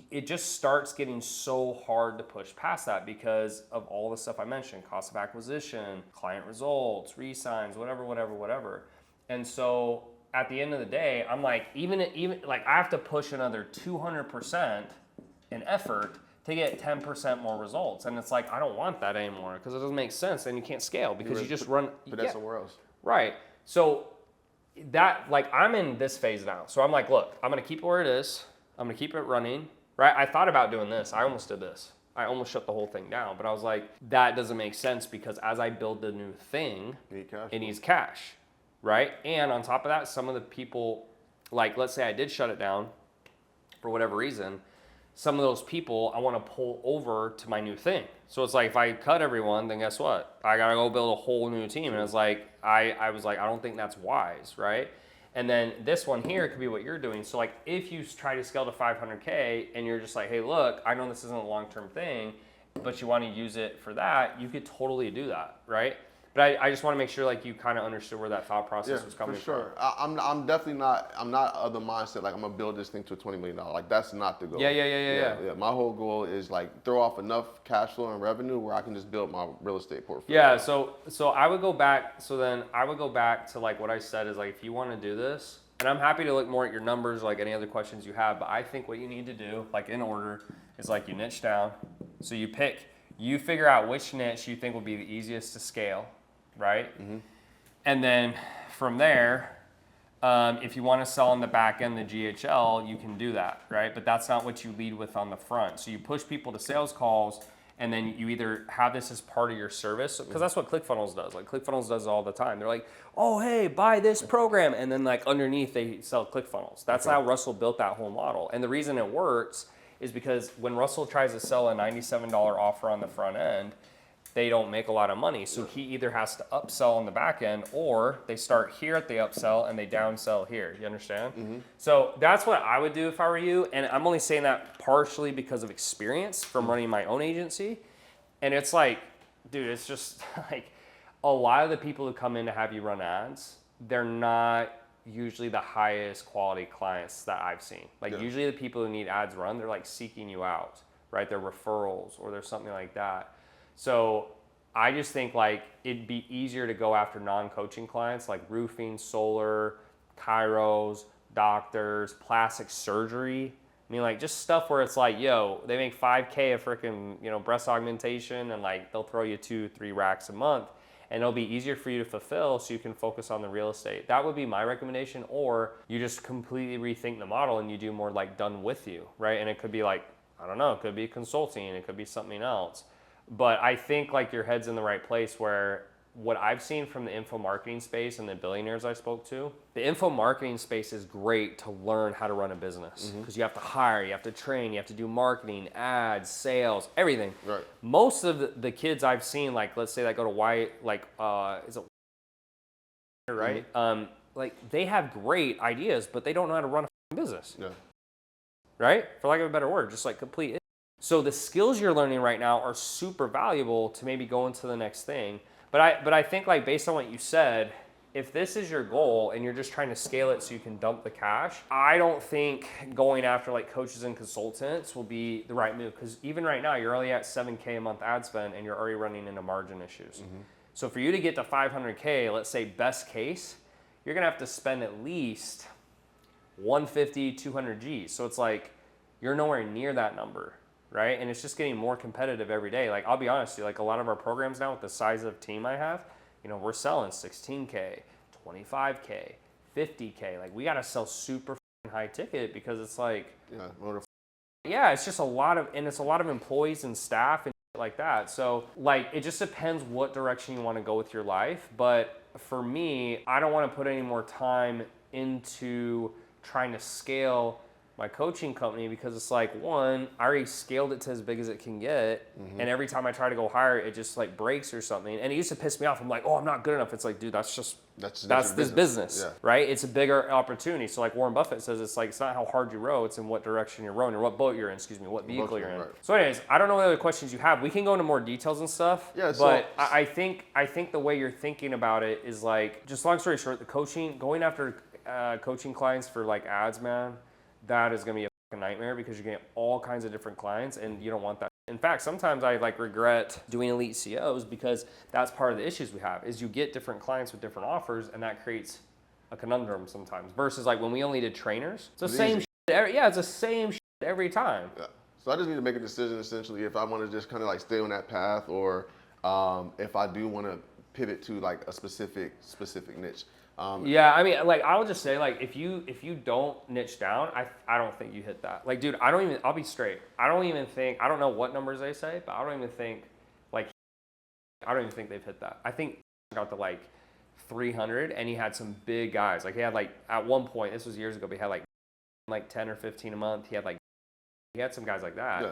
it just starts getting so hard to push past that because of all the stuff I mentioned: cost of acquisition, client results, re-signs, whatever. And so at the end of the day, I'm like, even like I have to push another 200% in effort to get 10% more results. And it's like, I don't want that anymore, because it doesn't make sense, and you can't scale because you just run. But that's somewhere else. Right. So that, like, I'm in this phase now. So I'm like, look, I'm going to keep it where it is. I'm going to keep it running, right? I thought about doing this. I almost did this. I almost shut the whole thing down, but I was like, that doesn't make sense because as I build the new thing, it needs cash, right? And on top of that, some of the people, like, let's say I did shut it down for whatever reason, some of those people I want to pull over to my new thing. So it's like, if I cut everyone, then guess what? I got to go build a whole new team. And it's like, I was like, I don't think that's wise, right? And then this one here could be what you're doing. So like if you try to scale to 500K and you're just like, hey, look, I know this isn't a long-term thing, but you want to use it for that, you could totally do that, right? But I just want to make sure like you kind of understood where that thought process was coming for sure. from. I'm definitely not, I'm not of the mindset like I'm gonna build this thing to a $20 million. Like that's not the goal. Yeah. My whole goal is like throw off enough cash flow and revenue where I can just build my real estate portfolio. Yeah, so I would go back, to like what I said is like, if you want to do this, and I'm happy to look more at your numbers, like any other questions you have, but I think what you need to do, like in order, is like you niche down. So you figure out which niche you think will be the easiest to scale, right? Mm-hmm. And then from there, if you want to sell on the back end, the GHL, you can do that, right? But that's not what you lead with on the front. So you push people to sales calls, and then you either have this as part of your service, because that's what ClickFunnels does. Like ClickFunnels does it all the time. They're like, oh, hey, buy this program. And then like underneath they sell ClickFunnels. That's how Russell built that whole model. And the reason it works is because when Russell tries to sell a $97 offer on the front end, they don't make a lot of money. So he either has to upsell on the back end, or they start here at the upsell and they downsell here. You understand? Mm-hmm. So that's what I would do if I were you. And I'm only saying that partially because of experience from running my own agency. And it's like, dude, it's just like a lot of the people who come in to have you run ads, they're not usually the highest quality clients that I've seen. Like usually the people who need ads run, they're like seeking you out, right? They're referrals or there's something like that. So I just think like it'd be easier to go after non-coaching clients like roofing, solar, chiros, doctors, plastic surgery. I mean, like just stuff where it's like, yo, they make $5K a freaking, breast augmentation, and like they'll throw you 2-3 racks a month, and it'll be easier for you to fulfill so you can focus on the real estate. That would be my recommendation. Or you just completely rethink the model and you do more like done with you, right? And it could be like, I don't know, it could be consulting, it could be something else. But I think like your head's in the right place where what I've seen from the info marketing space and the billionaires I spoke to, the info marketing space is great to learn how to run a business because you have to hire, you have to train, you have to do marketing, ads, sales, everything. Right. Most of the kids I've seen, like let's say that go to is it right? Mm-hmm. Like they have great ideas, but they don't know how to run a business. Yeah. Right? For lack of a better word, just like complete. So the skills you're learning right now are super valuable to maybe go into the next thing. But I think like based on what you said, if this is your goal and you're just trying to scale it so you can dump the cash, I don't think going after like coaches and consultants will be the right move, because even right now you're only at $7K a month ad spend and you're already running into margin issues. Mm-hmm. So for you to get to 500K, let's say best case, you're gonna have to spend at least 150, 200 G's. So it's like you're nowhere near that number. Right? And it's just getting more competitive every day. Like, I'll be honest with you, like a lot of our programs now with the size of team I have, we're selling 16K, 25K, 50K. Like, we got to sell super high ticket because it's like, it's just a lot of employees and staff and like that. So like, it just depends what direction you want to go with your life. But for me, I don't want to put any more time into trying to scale my coaching company, because it's like, one, I already scaled it to as big as it can get, and every time I try to go higher, it just like breaks or something. And it used to piss me off. I'm like, oh, I'm not good enough. It's like, dude, that's this business, right? It's a bigger opportunity. So like Warren Buffett says, it's like, it's not how hard you row, it's in what direction you're rowing, or what boat you're in, what vehicle you're in. Right. So anyways, I don't know what other questions you have. We can go into more details and stuff, but I think the way you're thinking about it is like, just long story short, going after coaching clients for like ads, man, that is going to be a nightmare, because you're going to get all kinds of different clients and you don't want that. In fact, sometimes I like regret doing elite COs, because that's part of the issues we have is you get different clients with different offers, and that creates a conundrum sometimes, versus like when we only did trainers. It's the same shit. It's the same shit every time. Yeah. So I just need to make a decision essentially if I want to just kind of like stay on that path, or if I do want to pivot to like a specific niche. Yeah, I mean, like, I would just say, like, if you don't niche down, I don't think you hit that. Like, dude, I'll be straight. I don't know what numbers they say, but I don't even think, like, I don't even think they've hit that. I think got to, like, 300, and he had some big guys. Like, he had, like, at one point, this was years ago, but he had, like 10 or 15 a month. He had some guys like that. Yeah.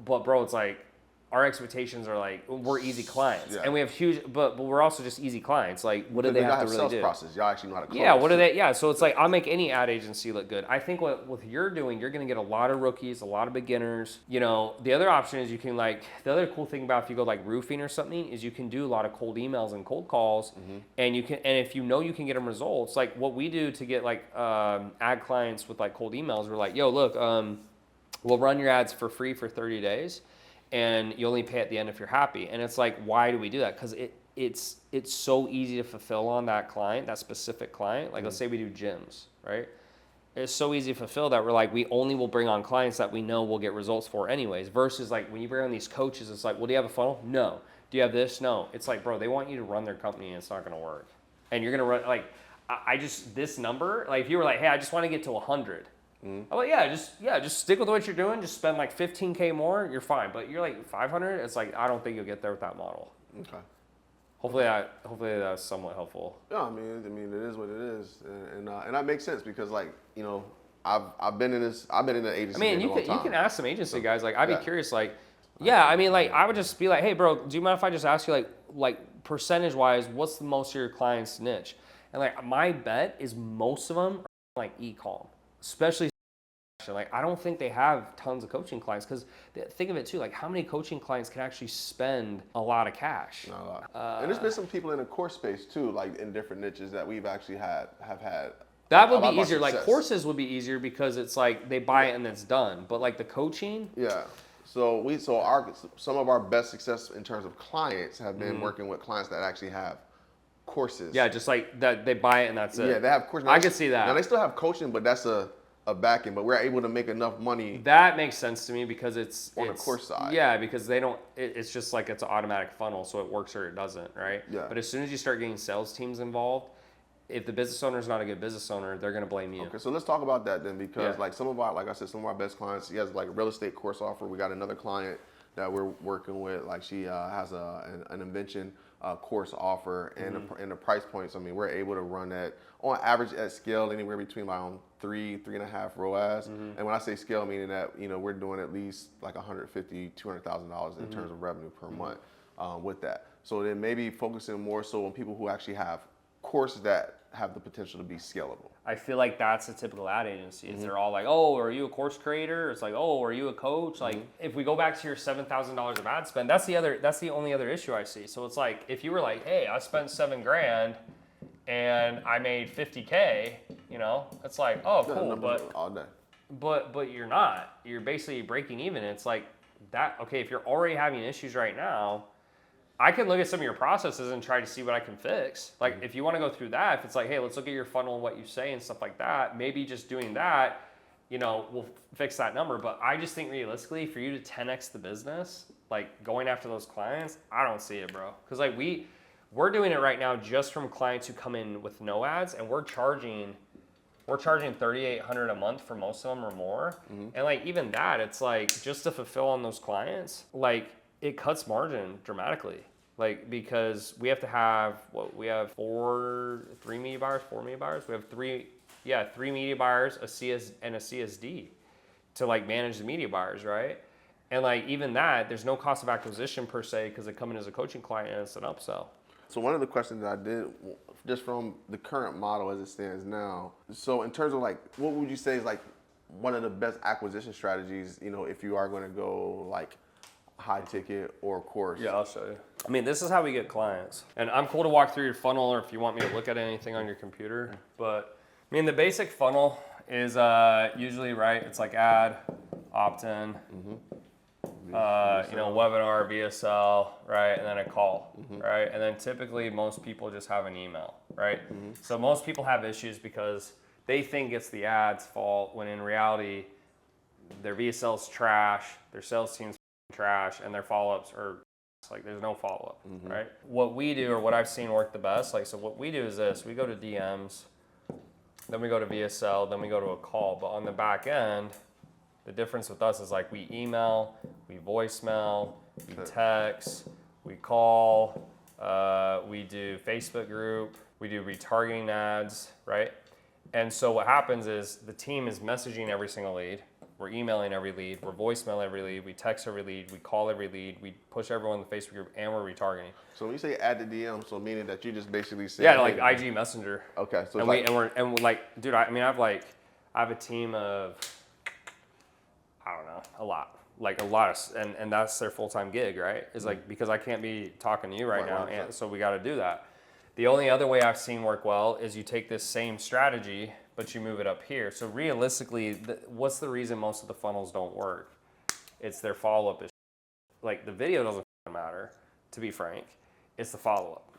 But, bro, it's like, our expectations are like, we're easy clients, Yeah. and we have huge, but we're also just easy clients. Like, what do they have to really sales do? Process. Y'all actually know how to close. Yeah, what do they? Yeah, so it's like, I'll make any ad agency look good. I think what you're doing, you're going to get a lot of rookies, a lot of beginners. You know, the other option is you can, like, the other cool thing about if you go like roofing or something is you can do a lot of cold emails and cold calls, and you can, and if you know you can get them results, like what we do to get like ad clients with like cold emails, we're like, yo, look, we'll run your ads for free for 30 days. And you only pay at the end if you're happy. And it's like, why do we do that? Because it's so easy to fulfill on that client, that specific client. Like, let's say we do gyms, right? It's so easy to fulfill that we're like, we only will bring on clients that we know we'll get results for anyways. Versus like when you bring on these coaches, it's like, well, do you have a funnel? No. Do you have this? No. It's like, bro, they want you to run their company and it's not going to work. And you're going to run, like, this number, like if you were like, hey, I just want to get to 100. I'm like, just stick with what you're doing. Just spend like 15K more, you're fine. But you're like 500, it's like, I don't think you'll get there with that model. Okay. Hopefully that's somewhat helpful. Yeah, I mean, it is what it is, and that makes sense because, like, you know, I've been in the agency. I mean, you can ask some agency guys. Like, I'd be curious. Like, yeah, I mean, like, I would just be like, hey, bro, do you mind if I just ask you, like percentage wise, what's the most of your clients' niche? And like, my bet is most of them are like e-com, especially. Like, I don't think they have tons of coaching clients because think of it too, like how many coaching clients can actually spend a lot of cash? Not a lot. And there's been some people in the course space too, like in different niches that we've actually have had. That would be easier. Like courses would be easier because it's like they buy it and it's done. But like the coaching. Yeah. So some of our best success in terms of clients have been working with clients that actually have courses. Yeah, just like that they buy it and that's it. Yeah, they have courses. I could see that. Now they still have coaching, but that's a backing, but we're able to make enough money. That makes sense to me because it's on the course side. Yeah, because they don't. It's just like it's an automatic funnel, so it works or it doesn't, right? Yeah. But as soon as you start getting sales teams involved, if the business owner is not a good business owner, they're gonna blame you. Okay, so let's talk about that then, because like some of our best clients, he has like a real estate course offer. We got another client that we're working with, like she has an invention course offer, and the price points. I mean, we're able to run that on average at scale anywhere between around 3.5 ROAS. And when I say scale, meaning that, you know, we're doing at least like $150,000-$200,000 in terms of revenue per month with that. So then maybe focusing more so on people who actually have courses that have the potential to be scalable. I feel like that's a typical ad agency. Is they're all like, oh, are you a course creator? It's like, oh, are you a coach? Like, if we go back to your $7,000 of ad spend, that's the only other issue I see. So it's like, if you were like, hey, I spent $7,000 and I made 50K, you know, it's like, oh, cool, but all day. But you're not. You're basically breaking even. It's like that. Okay, if you're already having issues right now, I can look at some of your processes and try to see what I can fix. Like if you want to go through that, if it's like, hey, let's look at your funnel and what you say and stuff like that, maybe just doing that, you know, will fix that number. But I just think realistically, for you to 10x the business, like going after those clients, I don't see it, bro. Because like we're doing it right now just from clients who come in with no ads, and we're charging $3,800 a month for most of them or more. And like even that, it's like just to fulfill on those clients, like it cuts margin dramatically. Like, because we have to have, we have four media buyers. We have three media buyers, a CS and a CSD to like manage the media buyers, right? And like even that, there's no cost of acquisition per se because they come in as a coaching client and it's an upsell. So one of the questions that I did, just from the current model as it stands now, so in terms of like, what would you say is like one of the best acquisition strategies, you know, if you are going to go like high ticket or course? Yeah, I'll show you. I mean, this is how we get clients. And I'm cool to walk through your funnel or if you want me to look at anything on your computer. But I mean, the basic funnel is usually, right, it's like ad, opt-in, you know, webinar, VSL, right, and then a call, right? And then typically most people just have an email, right? So most people have issues because they think it's the ad's fault when in reality, their VSL's trash, their sales team's trash, and their follow-ups are Like there's no follow-up, right? What we do, or what I've seen work the best, like, so what we do is this: we go to DMs, then we go to VSL, then we go to a call. But on the back end, the difference with us is like we email, we voicemail, we text, we call, we do Facebook group, we do retargeting ads, right? And so what happens is the team is messaging every single lead. We're emailing every lead, we're voicemail every lead, we text every lead, we call every lead, we push everyone in the Facebook group, and we're retargeting. So when you say add the DM, so meaning that you just basically say, yeah, like IG Messenger. Okay, so and we're like, dude, I mean, I have a team of, I don't know, a lot of, and that's their full-time gig, right? Is like, because I can't be talking to you right now, and so we got to do that. The only other way I've seen work well is you take this same strategy, but you move it up here. So realistically, what's the reason most of the funnels don't work? It's their follow-up. Like the video doesn't matter, to be frank. It's the follow-up,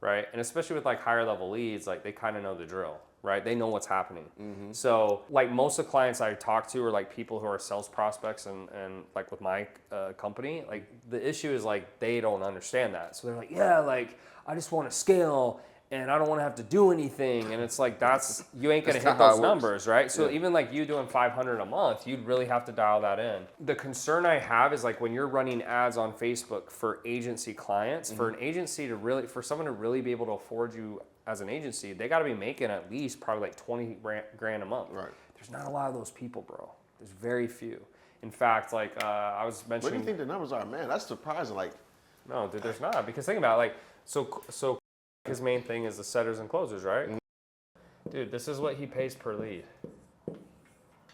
right? And especially with like higher level leads, like they kind of know the drill, right? They know what's happening. So like most of the clients I talk to are like people who are sales prospects and like with my company, like the issue is like they don't understand that. So they're like, yeah, like I just want to scale and I don't want to have to do anything. And it's like, you ain't going to hit those numbers, right? So even like you doing 500 a month, you'd really have to dial that in. The concern I have is like when you're running ads on Facebook for agency clients, for an agency to really, for someone to really be able to afford you as an agency, they got to be making at least probably like 20 grand a month. Right. There's not a lot of those people, bro. There's very few. In fact, like I was mentioning. What do you think the numbers are, man? That's surprising. Like, no, dude, there's not. Because think about it, like, so his main thing is the setters and closers, right? Dude, this is what he pays per lead.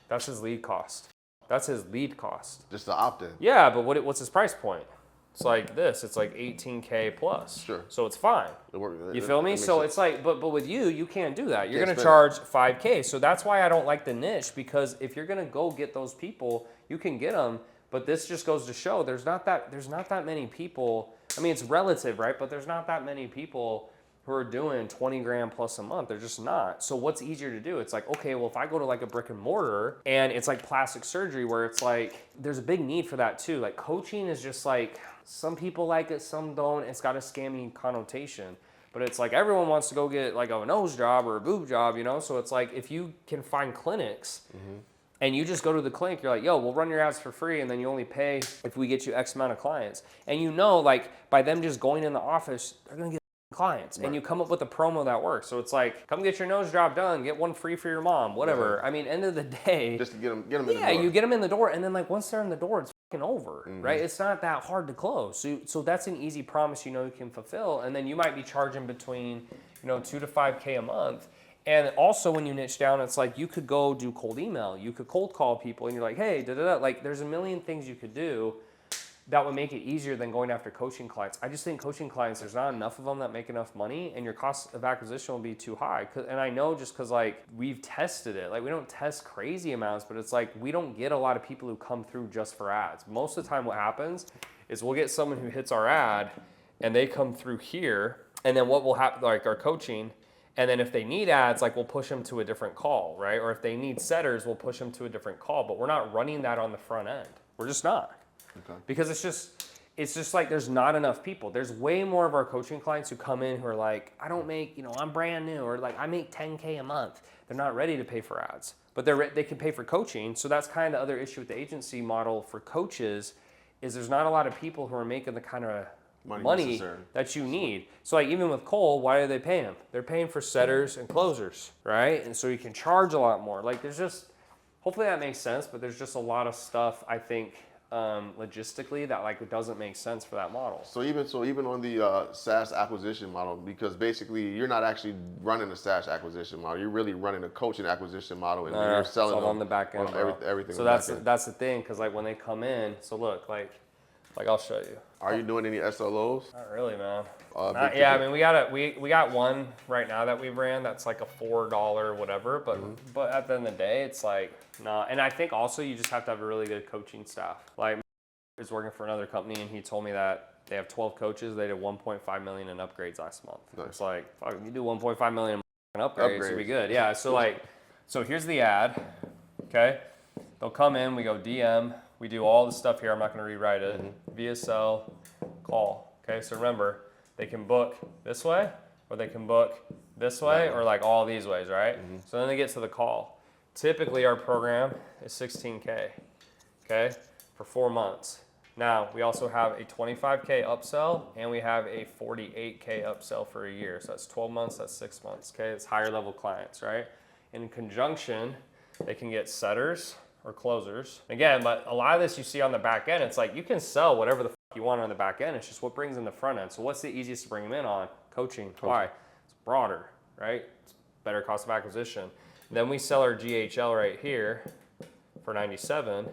That's his lead cost. That's his lead cost. just the opt-in. Yeah, but what's his price point? It's like this. It's like 18K plus. Sure. So it's fine. You feel me? So it's like, but with you can't do that. You're gonna charge 5K. So that's why I don't like the niche, because if you're gonna go get those people, you can get them. But this just goes to show there's not that many people. I mean, it's relative, right? But there's not that many people who are doing 20 grand plus a month. They're just not. So what's easier to do? It's like, okay, well, if I go to like a brick and mortar and it's like plastic surgery where it's like, there's a big need for that too. Like coaching is just like, some people like it, some don't. It's got a scammy connotation. But it's like everyone wants to go get like a nose job or a boob job, you know? So it's like if you can find clinics and you just go to the clinic, you're like, yo, we'll run your ads for free and then you only pay if we get you X amount of clients. And you know, like by them just going in the office, they're gonna get clients. And you come up with a promo that works. So it's like, come get your nose job done, get one free for your mom, whatever. I mean, end of the day. Just to get them in the door. Yeah, you get them in the door and then like once they're in the door, it's over, right? It's not that hard to close. So that's an easy promise you know you can fulfill. And then you might be charging between, 2 to 5K a month. And also when you niche down, it's like you could go do cold email. You could cold call people and you're like, hey, like there's a million things you could do that would make it easier than going after coaching clients. I just think coaching clients, there's not enough of them that make enough money and your cost of acquisition will be too high. And I know just because like we've tested it, like we don't test crazy amounts, but it's like we don't get a lot of people who come through just for ads. Most of the time what happens is we'll get someone who hits our ad and they come through here, and then what will happen, like our coaching, and then if they need ads, like we'll push them to a different call, right? Or if they need setters, we'll push them to a different call, but we're not running that on the front end. We're just not. Okay. Because it's just like there's not enough people. There's way more of our coaching clients who come in who are like, I don't make, I'm brand new, or like I make 10K a month. They're not ready to pay for ads, but they can pay for coaching. So that's kind of the other issue with the agency model for coaches is there's not a lot of people who are making the kind of money that you need. So like even with Cole, why do they pay him? They're paying for setters and closers, right? And so you can charge a lot more. Like there's just, hopefully that makes sense, but there's just a lot of stuff I think logistically that like doesn't make sense for that model. So even on the SaaS acquisition model, because basically you're not actually running a SaaS acquisition model, you're really running a coaching acquisition model, and you're selling on the back end, everything. So that's the thing, because like when they come in, so look, like I'll show you. Are you doing any SLOs? Not really, man. Yeah, I mean we got one right now that we ran that's like a $4 whatever, but at the end of the day, it's like nah. And I think also you just have to have a really good coaching staff. Like is working for another company and he told me that they have 12 coaches. They did 1.5 million in upgrades last month. Nice. It's like fuck, you do 1.5 million in upgrades, it'll be good. Yeah. So here's the ad. Okay, they'll come in. We go DM. We do all the stuff here. I'm not going to rewrite it. VSL, call. Okay, so remember, they can book this way, or they can book this way, or like all these ways, right? So then they get to the call. Typically our program is 16K, okay, for 4 months. Now, we also have a 25K upsell, and we have a 48K upsell for a year. So that's 12 months, that's 6 months, okay? It's higher level clients, right? In conjunction, they can get setters or closers. Again, but a lot of this you see on the back end, it's like you can sell whatever the you want on the back end. It's just what brings in the front end. So what's the easiest to bring them in on? Coaching. Why? It's broader, right? It's better cost of acquisition. Then we sell our GHL right here for 97.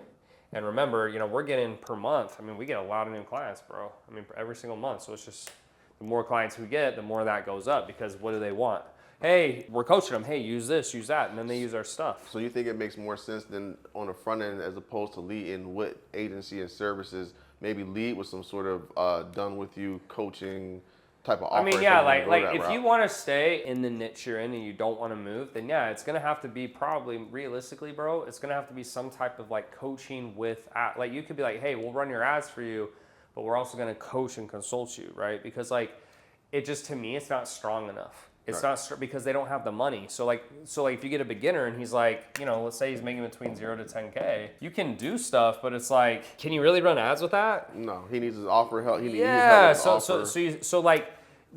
And remember, you know, we're getting per month. I mean, we get a lot of new clients, bro. I mean, every single month. So it's just the more clients we get, the more that goes up, because what do they want? Hey, we're coaching them. Hey, use this, use that, and then they use our stuff. So you think it makes more sense than on the front end, as opposed to leading with agency and services, maybe lead with some sort of done with you coaching type of offer? I mean, yeah, like if you want to stay in the niche you're in and you don't want to move, then yeah, it's going to have to be probably realistically, bro, it's going to have to be some type of like coaching with, like you could be like, hey, we'll run your ads for you, but we're also going to coach and consult you, right? Because like, it just, to me, it's not strong enough. It's not because they don't have the money. So like if you get a beginner and he's like, you know, let's say he's making between 0 to 10K, you can do stuff, but it's like, can you really run ads with that? No, he needs to offer help. So like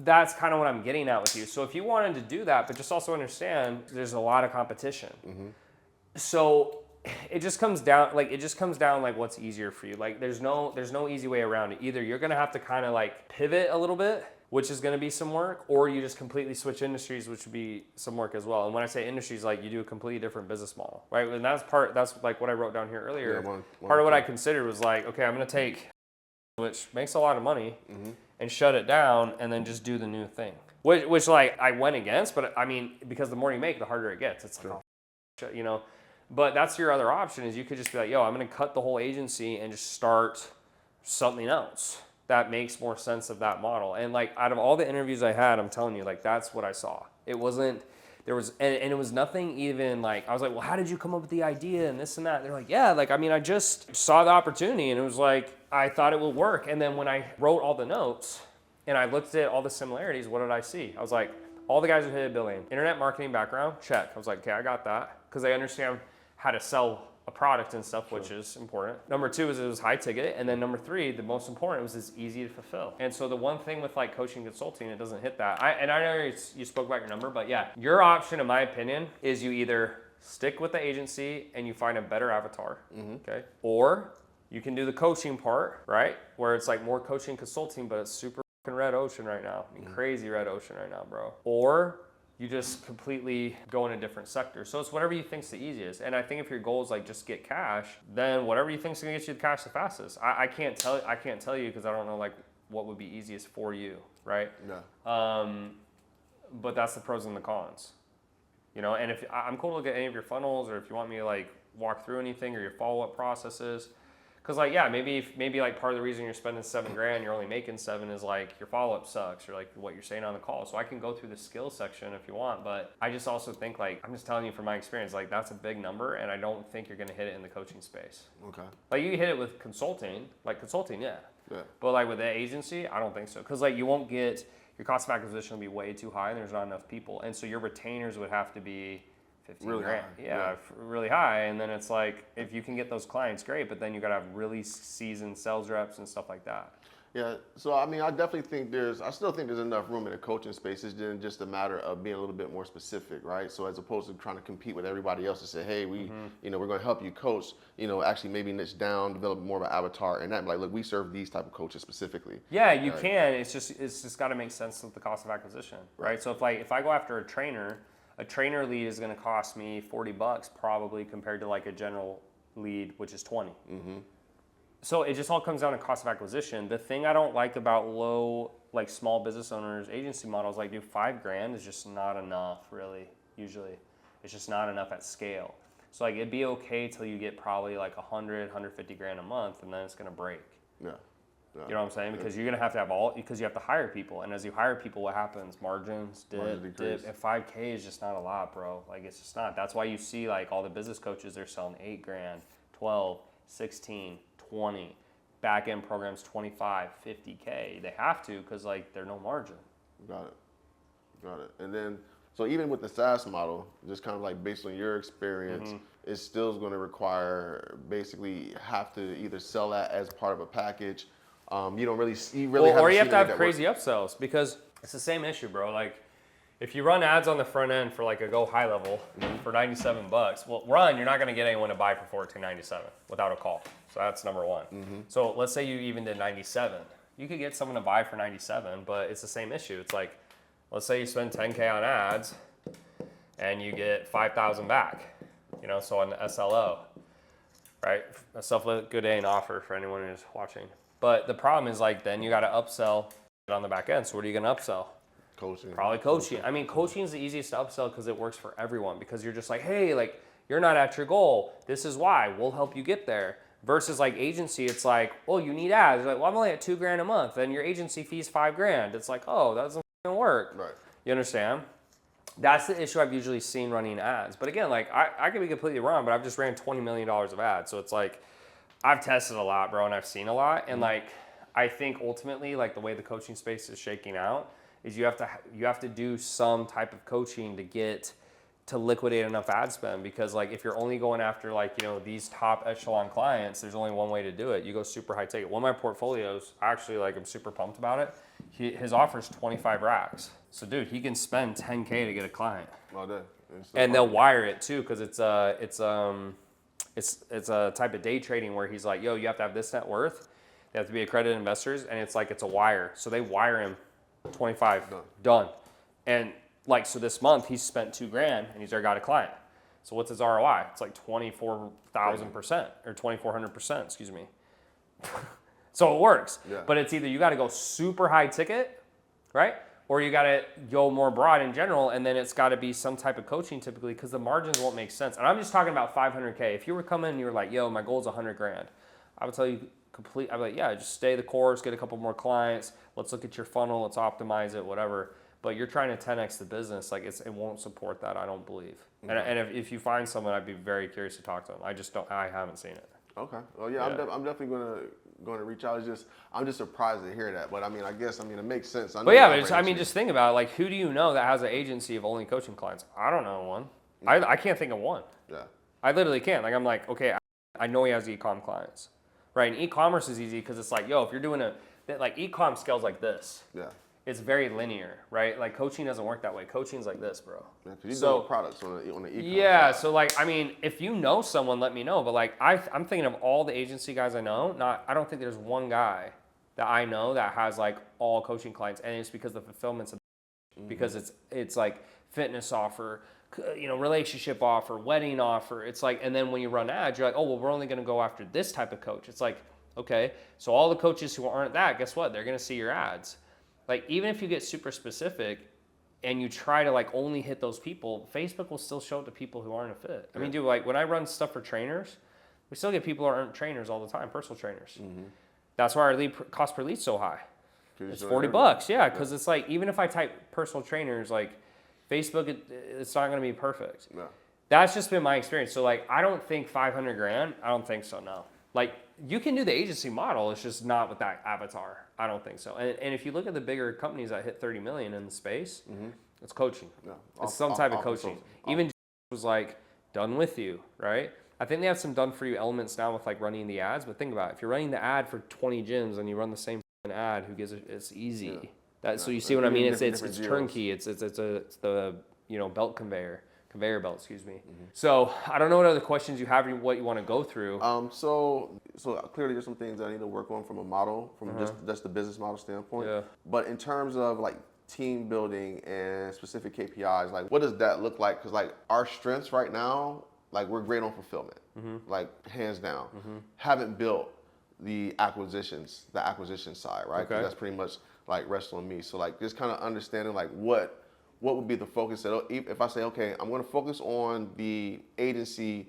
that's kind of what I'm getting at with you. So if you wanted to do that, but just also understand there's a lot of competition. So it just comes down like what's easier for you. Like there's no easy way around it. Either you're gonna have to kind of like pivot a little bit, which is going to be some work, or you just completely switch industries, which would be some work as well. And when I say industries, like you do a completely different business model, right? And that's like what I wrote down here earlier. Part of what I considered was like, okay, I'm going to take, which makes a lot of money, and shut it down, and then just do the new thing. Which like I went against, but I mean, because the more you make, the harder it gets. It's like, you know, but that's your other option, is you could just be like, yo, I'm going to cut the whole agency and just start something else that makes more sense of that model. And like out of all the interviews I had, I'm telling you, like that's what I saw. It wasn't, there was, and it was nothing even like, I was like, well, how did you come up with the idea and this and that? They're like, yeah, like, I mean, I just saw the opportunity and it was like, I thought it would work. And then when I wrote all the notes and I looked at all the similarities, what did I see? I was like, all the guys who hit a billion, internet marketing background, check. I was like, okay, I got that. Because I understand how to sell a product and stuff, which is important. Number 2 is it was high ticket. And then number 3, the most important, was it's easy to fulfill. And so the one thing with like coaching consulting, it doesn't hit that. I know you spoke about your number, but yeah, your option, in my opinion, is you either stick with the agency and you find a better avatar, okay? Or you can do the coaching part, right? Where it's like more coaching consulting, but it's super fucking red ocean right now. I mean, crazy red ocean right now, bro. Or you just completely go in a different sector. So it's whatever you think's the easiest. And I think if your goal is like just get cash, then whatever you think's gonna get you the cash the fastest. I can't tell you because I don't know like what would be easiest for you, right? No. But that's the pros and the cons, you know. And if I'm cool to look at any of your funnels, or if you want me to like walk through anything or your follow-up processes. Cause like, yeah, maybe like part of the reason you're spending $7,000, you're only making 7 is like your follow-up sucks, or like what you're saying on the call. So I can go through the skills section if you want, but I just also think like, I'm just telling you from my experience, like that's a big number, and I don't think you're gonna hit it in the coaching space. Okay. Like you hit it with consulting, yeah. But like with the agency, I don't think so. Cause like you won't get, your cost of acquisition will be way too high and there's not enough people. And so your retainers would have to be 15 really grand. High. Really high. And then it's like, if you can get those clients, great, but then you gotta have really seasoned sales reps and stuff like that. Yeah, so I mean, I definitely think I still think there's enough room in the coaching space. It's just a matter of being a little bit more specific, right? So as opposed to trying to compete with everybody else to say, hey, we're going to help you coach, actually maybe niche down, develop more of an avatar, and that, like, look, we serve these type of coaches specifically. Yeah, you can. It's just got to make sense with the cost of acquisition, right? So if I go after a trainer lead is going to cost me $40 probably, compared to like a general lead, which is 20. So it just all comes down to cost of acquisition. The thing I don't like about like small business owners agency models, like dude, $5,000 is just not enough, really. Usually, it's just not enough at scale. So like it'd be okay till you get probably like 100, 150 grand a month, and then it's gonna break. Yeah. You know what I'm saying? Because you're gonna have because you have to hire people, and as you hire people, what happens? Margins dip. And $5,000 is just not a lot, bro. Like it's just not. That's why you see like all the business coaches, they're selling $8,000, 12, 16, 20, back end programs 25, 50K. They have to because like there's no margin. Got it. And then, so even with the SaaS model, just kind of like based on your experience, it still is going to require basically have to either sell that as part of a package. You don't really, Or you have to have crazy upsells because it's the same issue, bro. Like if you run ads on the front end for like a go high level for $97, well, you're not going to get anyone to buy for $14.97 without a call. So that's number one. So let's say you even did 97. You could get someone to buy for 97, but it's the same issue. It's like, let's say you spend 10K on ads and you get 5,000 back, you know, so on the SLO, right? A self-liquidating offer for anyone who's watching. But the problem is like, then you got to upsell on the back end. So what are you going to upsell? Coaching. Probably coaching. I mean, coaching is the easiest to upsell because it works for everyone because you're just like, hey, like you're not at your goal. This is why. We'll help you get there. Versus like agency, it's like, oh, you need ads. You're like, well, I'm only at $2,000 a month and your agency fee's $5,000. It's like, oh, that doesn't work. Right. You understand? That's the issue I've usually seen running ads. But again, like I could be completely wrong, but I've just ran $20 million of ads. So it's like, I've tested a lot, bro, and I've seen a lot. And like, I think ultimately, like the way the coaching space is shaking out is you have to do some type of coaching to get to liquidate enough ad spend, because like if you're only going after like, you know, these top echelon clients, there's only one way to do it. You go super high ticket. One of my portfolios, actually, like I'm super pumped about it. His offer is 25 racks. So dude, he can spend 10K to get a client. All day. And they'll wire it too, because it's a type of day trading where he's like, yo, you have to have this net worth. They have to be accredited investors, and it's like it's a wire. So they wire him 25, done. And like, so this month he's spent $2,000 and he's already got a client. So what's his ROI? It's like 24,000% or 2,400%, excuse me. So it works, but it's either you got to go super high ticket, right? Or you got to go more broad in general, and then it's got to be some type of coaching typically, because the margins won't make sense. And I'm just talking about 500K. If you were coming and you were like, yo, my goal is 100 grand, I would tell you I'd be like, yeah, just stay the course, get a couple more clients. Let's look at your funnel. Let's optimize it, whatever. But you're trying to 10X the business. Like it won't support that, I don't believe. And if you find someone, I'd be very curious to talk to them. I haven't seen it. Okay. Well, yeah. I'm definitely going to reach out. I'm just surprised to hear that. But I mean, it makes sense. But yeah, just think about it. Like, who do you know that has an agency of only coaching clients? I don't know one. I can't think of one. Yeah. I literally can't. Like, I'm like, okay, I know he has e-com clients, right? And e-commerce is easy because it's like, yo, if you're doing like e-com scales like this. Yeah. It's very linear, right? Like coaching doesn't work that way. Coaching's like this, bro. Yeah, you so products on the e-com. Yeah, side. So like, I mean, if you know someone, let me know. But like, I'm thinking of all the agency guys I know. I don't think there's one guy that I know that has like all coaching clients, and it's because the fulfillment's because it's like fitness offer, you know, relationship offer, wedding offer. It's like, and then when you run ads, you're like, oh well, we're only going to go after this type of coach. It's like, okay, so all the coaches who aren't that, guess what? They're going to see your ads. Like, even if you get super specific and you try to like only hit those people, Facebook will still show it to people who aren't a fit. I mean, dude, like when I run stuff for trainers, we still get people who aren't trainers all the time, personal trainers. That's why our cost per lead so high. It's $40, yeah, because it's like, even if I type personal trainers, like Facebook, it's not going to be perfect. No. That's just been my experience. So like, I don't think 500 grand, I don't think so, no. Like, you can do the agency model, it's just not with that avatar. I don't think so. And if you look at the bigger companies that hit 30 million in the space, it's coaching. Yeah. It's some type of coaching. Even was like, done with you, right? I think they have some done for you elements now with like running the ads, but think about it. If you're running the ad for 20 gyms and you run the same ad, who gives it? It's easy. So you see what I mean? It's turnkey. It's the, you know, conveyor belt, excuse me. So I don't know what other questions you have, what you want to go through. So clearly there's some things that I need to work on from a model, from just the business model standpoint. Yeah. But in terms of like team building and specific KPIs, like what does that look like? Because like our strengths right now, like we're great on fulfillment, like hands down. Haven't built the acquisition side, right? Because that's pretty much like rests on me. So like just kind of understanding like what would be the focus? If I say, okay, I'm going to focus on the agency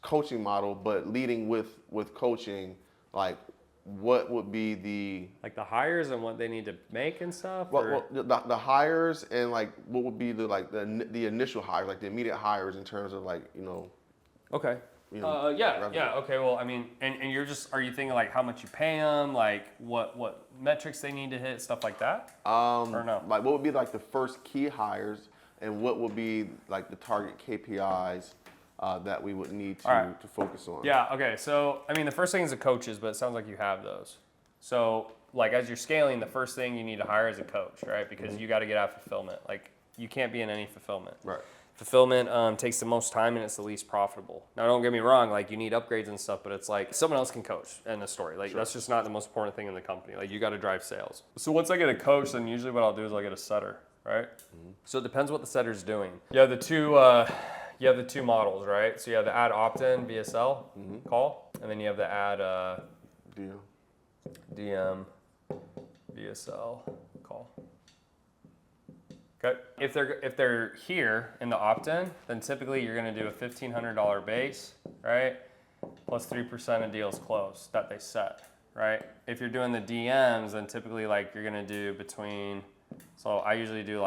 coaching model, but leading with coaching, like what would be the hires and what they need to make and stuff? Well, the hires and like what would be the initial hires, like the immediate hires in terms of like, you know. Okay. revenue. Okay, well, I mean, and are you thinking like how much you pay them, like what metrics they need to hit, stuff like that? Or no? Like what would be like the first key hires, and what would be like the target KPIs that we would need to focus on? Yeah, okay, so, I mean, the first thing is the coaches, but it sounds like you have those. So, like, as you're scaling, the first thing you need to hire is a coach, right? Because you got to get out of fulfillment. Like, you can't be in any fulfillment. Right. Fulfillment takes the most time and it's the least profitable. Now, don't get me wrong, like, you need upgrades and stuff, but it's like someone else can coach in the story. Like, that's just not the most important thing in the company. Like, you got to drive sales. So, once I get a coach, then usually what I'll do is I'll get a setter, right? So, it depends what the setter's doing. You have the two models, right? So, you have the add opt-in VSL call, and then you have the add DM VSL call. Okay. If they're here in the opt-in, then typically you're going to do a $1,500 base, right? Plus 3% of deals closed that they set, right? If you're doing the DMs, then typically like you're going to do between. So I usually do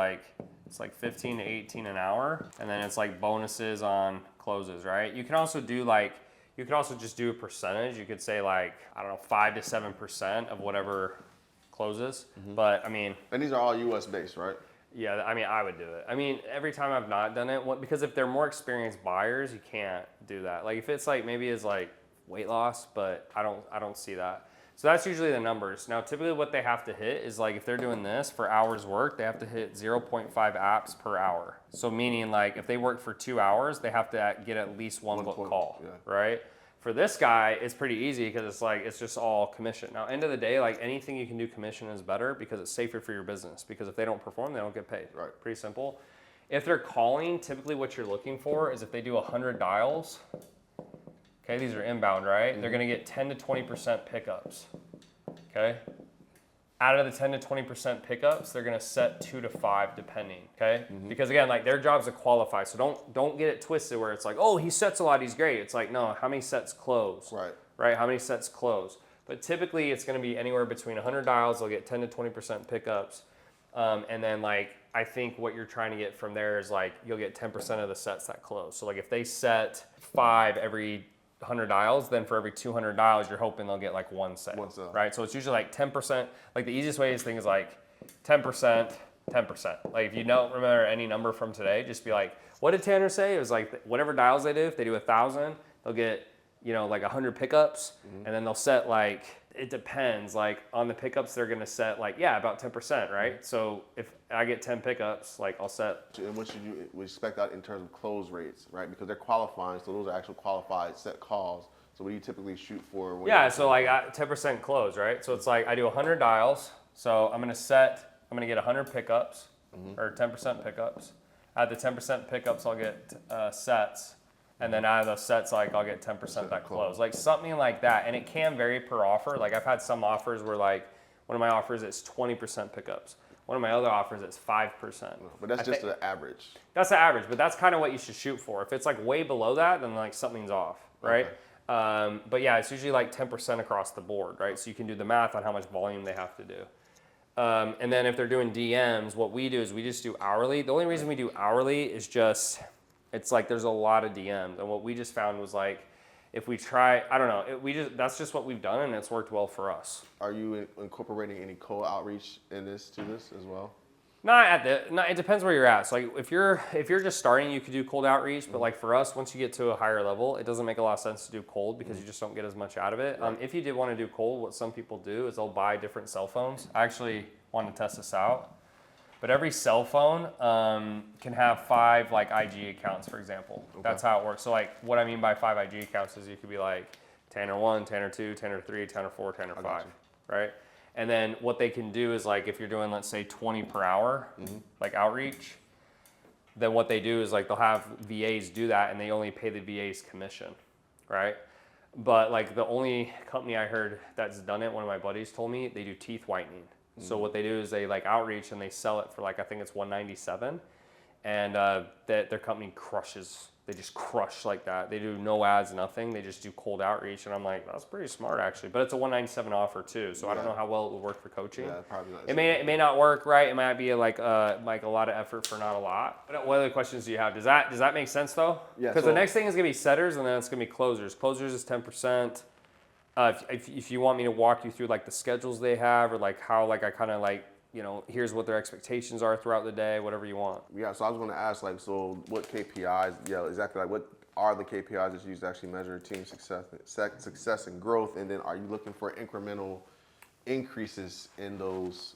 it's like 15 to 18 an hour, and then it's like bonuses on closes, right? You can also just do a percentage. You could say like, I don't know, 5 to 7% of whatever closes. But I mean, and these are all US based, right? Yeah, I mean, I would do it. I mean, every time I've not done it, because if they're more experienced buyers, you can't do that. Like if it's like, maybe it's like weight loss, but I don't see that. So that's usually the numbers. Now, typically what they have to hit is like, if they're doing this for hours worked, they have to hit 0.5 apps per hour. So meaning like if they work for 2 hours, they have to get at least one book call, right? For this guy, it's pretty easy because it's just all commission. Now, end of the day, like anything you can do commission is better because it's safer for your business. Because if they don't perform, they don't get paid. Right. Pretty simple. If they're calling, typically what you're looking for is if they do 100 dials. Okay, these are inbound, right? They're going to get 10 to 20% pickups. Okay. Out of the 10 to 20% pickups, they're going to set 2 to 5 depending, okay? Because again, like their job's to qualify. So don't get it twisted where it's like, oh, he sets a lot, he's great. It's like, no, how many sets close? Right? How many sets close? But typically it's going to be anywhere between 100 dials, they'll get 10 to 20% pickups. And then like, I think what you're trying to get from there is like, you'll get 10% of the sets that close. So like if they set 5 every 100 dials, then for every 200 dials, you're hoping they'll get like one set, right? So it's usually like 10%. Like the easiest way is think is like 10%, 10%. Like if you don't remember any number from today, just be like, what did Tanner say? It was like whatever dials they do, if they do 1,000, they'll get, like 100 pickups, and then they'll set like, it depends, like on the pickups, they're gonna set like, about 10%, right? So if I get 10 pickups, like I'll set. And what should you expect that in terms of close rates, right? Because they're qualifying, so those are actual qualified set calls. So what do you typically shoot for? So like 10% close, right? So it's like I do 100 dials, so I'm gonna get 100 pickups, or 10% pickups. At the 10% pickups, I'll get sets. And then out of those sets, like I'll get 10% that close, like something like that. And it can vary per offer. Like I've had some offers where like one of my offers is 20% pickups. One of my other offers is 5%. But that's just the average. That's the average, but that's kind of what you should shoot for. If it's like way below that, then like something's off, right? Okay. But yeah, it's usually like 10% across the board, right? So you can do the math on how much volume they have to do. And then if they're doing DMs, what we do is we just do hourly. The only reason we do hourly is just, it's like there's a lot of DMs, and what we just found was like, if we try, I don't know, that's just what we've done, and it's worked well for us. Are you incorporating any cold outreach in this as well? It depends where you're at. So like if you're just starting, you could do cold outreach, but like for us, once you get to a higher level, it doesn't make a lot of sense to do cold because you just don't get as much out of it. If you did want to do cold, what some people do is they'll buy different cell phones. I actually want to test this out. But every cell phone can have 5 like IG accounts, for example. Okay. That's how it works. So like what I mean by 5 IG accounts is you could be like Tanner 1, Tanner 2, Tanner 3, Tanner 4, Tanner 5, right? And then what they can do is like if you're doing, let's say 20 per hour, like outreach, then what they do is like they'll have VAs do that and they only pay the VA's commission, right? But like the only company I heard that's done it, one of my buddies told me, they do teeth whitening. So what they do is they like outreach and they sell it for like, I think it's $197, and their company crushes They just crush like that. They do no ads, nothing. They just do cold outreach. And I'm like, that's pretty smart actually. But it's a 197 offer too. So I don't know how well it would work for coaching. Yeah, probably not. It may not work, right? It might be like a lot of effort for not a lot. But what other questions do you have? Does that make sense though? Yeah. Because the next thing is gonna be setters, and then it's gonna be closers. Closers is 10%. If you want me to walk you through like the schedules they have, or like how like I kind of like, here's what their expectations are throughout the day, whatever you want. Yeah, so I was going to ask, like, so what KPIs, exactly, like, what are the KPIs that you use to actually measure team success and growth, and then are you looking for incremental increases in those,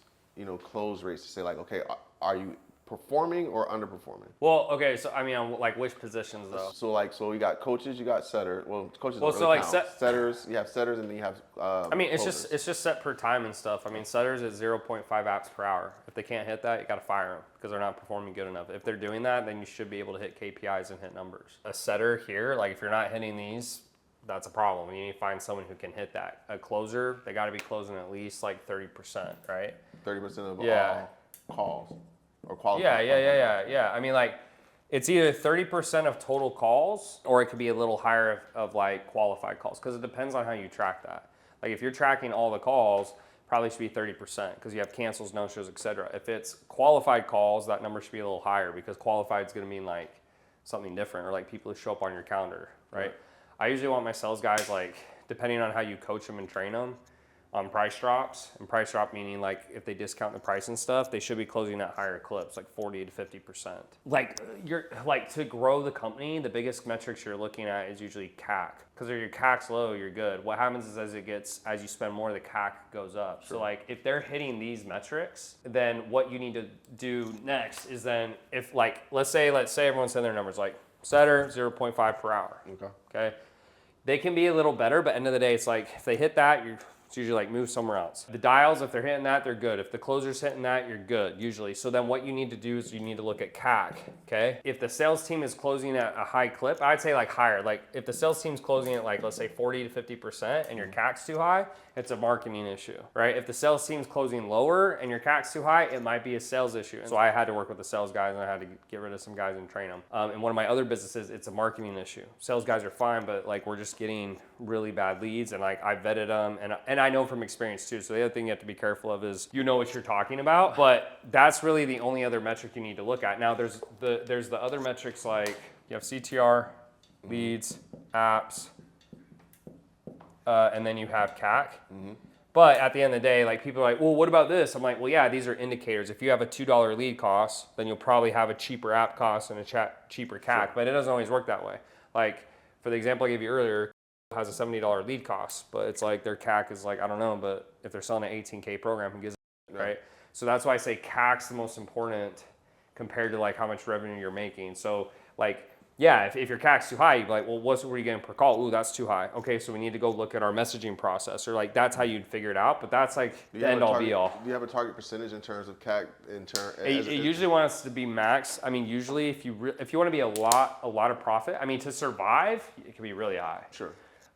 close rates to say, like, okay, are you performing or underperforming? Well, okay, so I mean, like which positions though? So you got coaches, you got setter. Well, coaches Well, don't so really like count. Setters, you have setters, and then you have. I mean, closers. it's just set per time and stuff. I mean, setters at 0.5 apps per hour. If they can't hit that, you got to fire them because they're not performing good enough. If they're doing that, then you should be able to hit KPIs and hit numbers. A setter here, like if you're not hitting these, that's a problem. You need to find someone who can hit that. A closer, they got to be closing at least like 30%, right? 30% of all calls or qualified. Yeah. I mean, like, it's either 30% of total calls, or it could be a little higher of like qualified calls, because it depends on how you track that. Like if you're tracking all the calls, probably should be 30% because you have cancels, no-shows, etc. If it's qualified calls, that number should be a little higher, because qualified is going to mean like something different, or like people who show up on your calendar, right? I usually want my sales guys, like, depending on how you coach them and train them, on price drops. And price drop meaning like if they discount the price and stuff, they should be closing at higher clips, like 40 to 50%. Like to grow the company, the biggest metrics you're looking at is usually CAC. Because if your CAC's low, you're good. What happens is as you spend more, the CAC goes up. Sure. So like if they're hitting these metrics, then what you need to do next is then if like, let's say everyone's saying their numbers, like setter 0.5 per hour. Okay. They can be a little better, but end of the day, it's like if they hit that, it's usually like move somewhere else. The dials, if they're hitting that, they're good. If the closer's hitting that, you're good, usually. So then what you need to do is you need to look at CAC, okay? If the sales team is closing at a high clip, I'd say like higher. Like if the sales team's closing at like, let's say 40 to 50% and your CAC's too high, it's a marketing issue, right? If the sales team's closing lower and your CAC's too high, it might be a sales issue. So I had to work with the sales guys, and I had to get rid of some guys and train them. In one of my other businesses, it's a marketing issue. Sales guys are fine, but like we're just getting really bad leads, and like I vetted them, and I know from experience too. So the other thing you have to be careful of is what you're talking about, but that's really the only other metric you need to look at. Now there's the other metrics, like you have CTR, leads, apps, and then you have CAC. But at the end of the day, like people are like, well, what about this? I'm like, well, yeah, these are indicators. If you have a $2 lead cost, then you'll probably have a cheaper app cost and a cheaper CAC, sure. But it doesn't always work that way. Like for the example I gave you earlier, has a $70 lead cost, but it's like their CAC is like, I don't know, but if they're selling an 18K program, who gives it, right? So that's why I say CAC's the most important compared to like how much revenue you're making. So like, yeah, if your CAC's too high, you'd be like, well, what are you getting per call? Ooh, that's too high. Okay, so we need to go look at our messaging process, or like that's how you'd figure it out. But that's like the end all be all. Do you have a target percentage in terms of CAC? It usually wants to be max. I mean, usually if you want to be a lot of profit, I mean, to survive, it can be really high. Sure.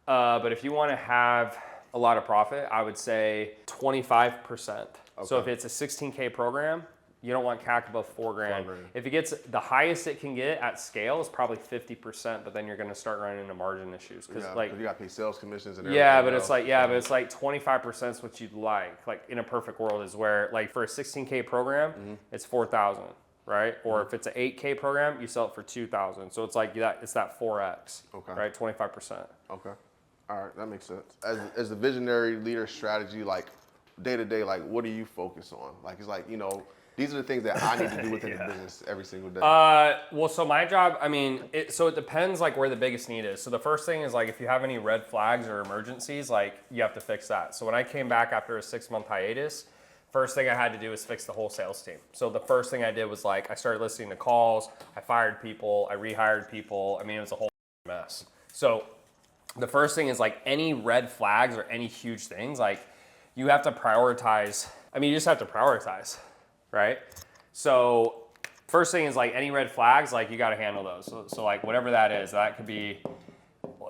But if you want to have a lot of profit, I would say 25%. Okay. So if it's a 16K program, you don't want CAC above $4,000. If it gets the highest it can get at scale is probably 50%, but then you're going to start running into margin issues because like you got to pay sales commissions and everything. Yeah, but it's like but it's like 25% is what you'd like. Like in a perfect world is where like for a 16K program, it's 4,000. Right? Or if it's an 8K program, you sell it for 2,000. So it's like it's that 4X. Okay. Right? 25%. Okay. All right, that makes sense. As the visionary leader strategy, like day to day, like what do you focus on? Like it's like, these are the things that I need to do within the business every single day. Well, so my job, I mean, it depends like where the biggest need is. So the first thing is like if you have any red flags or emergencies, like you have to fix that. So when I came back after a 6-month hiatus, first thing I had to do was fix the whole sales team. So the first thing I did was like I started listening to calls, I fired people, I rehired people. I mean, it was a whole mess. So the first thing is like any red flags or any huge things, like you have to prioritize. I mean, you just have to prioritize, right? So first thing is like any red flags, like you got to handle those. So like whatever that is, that could be,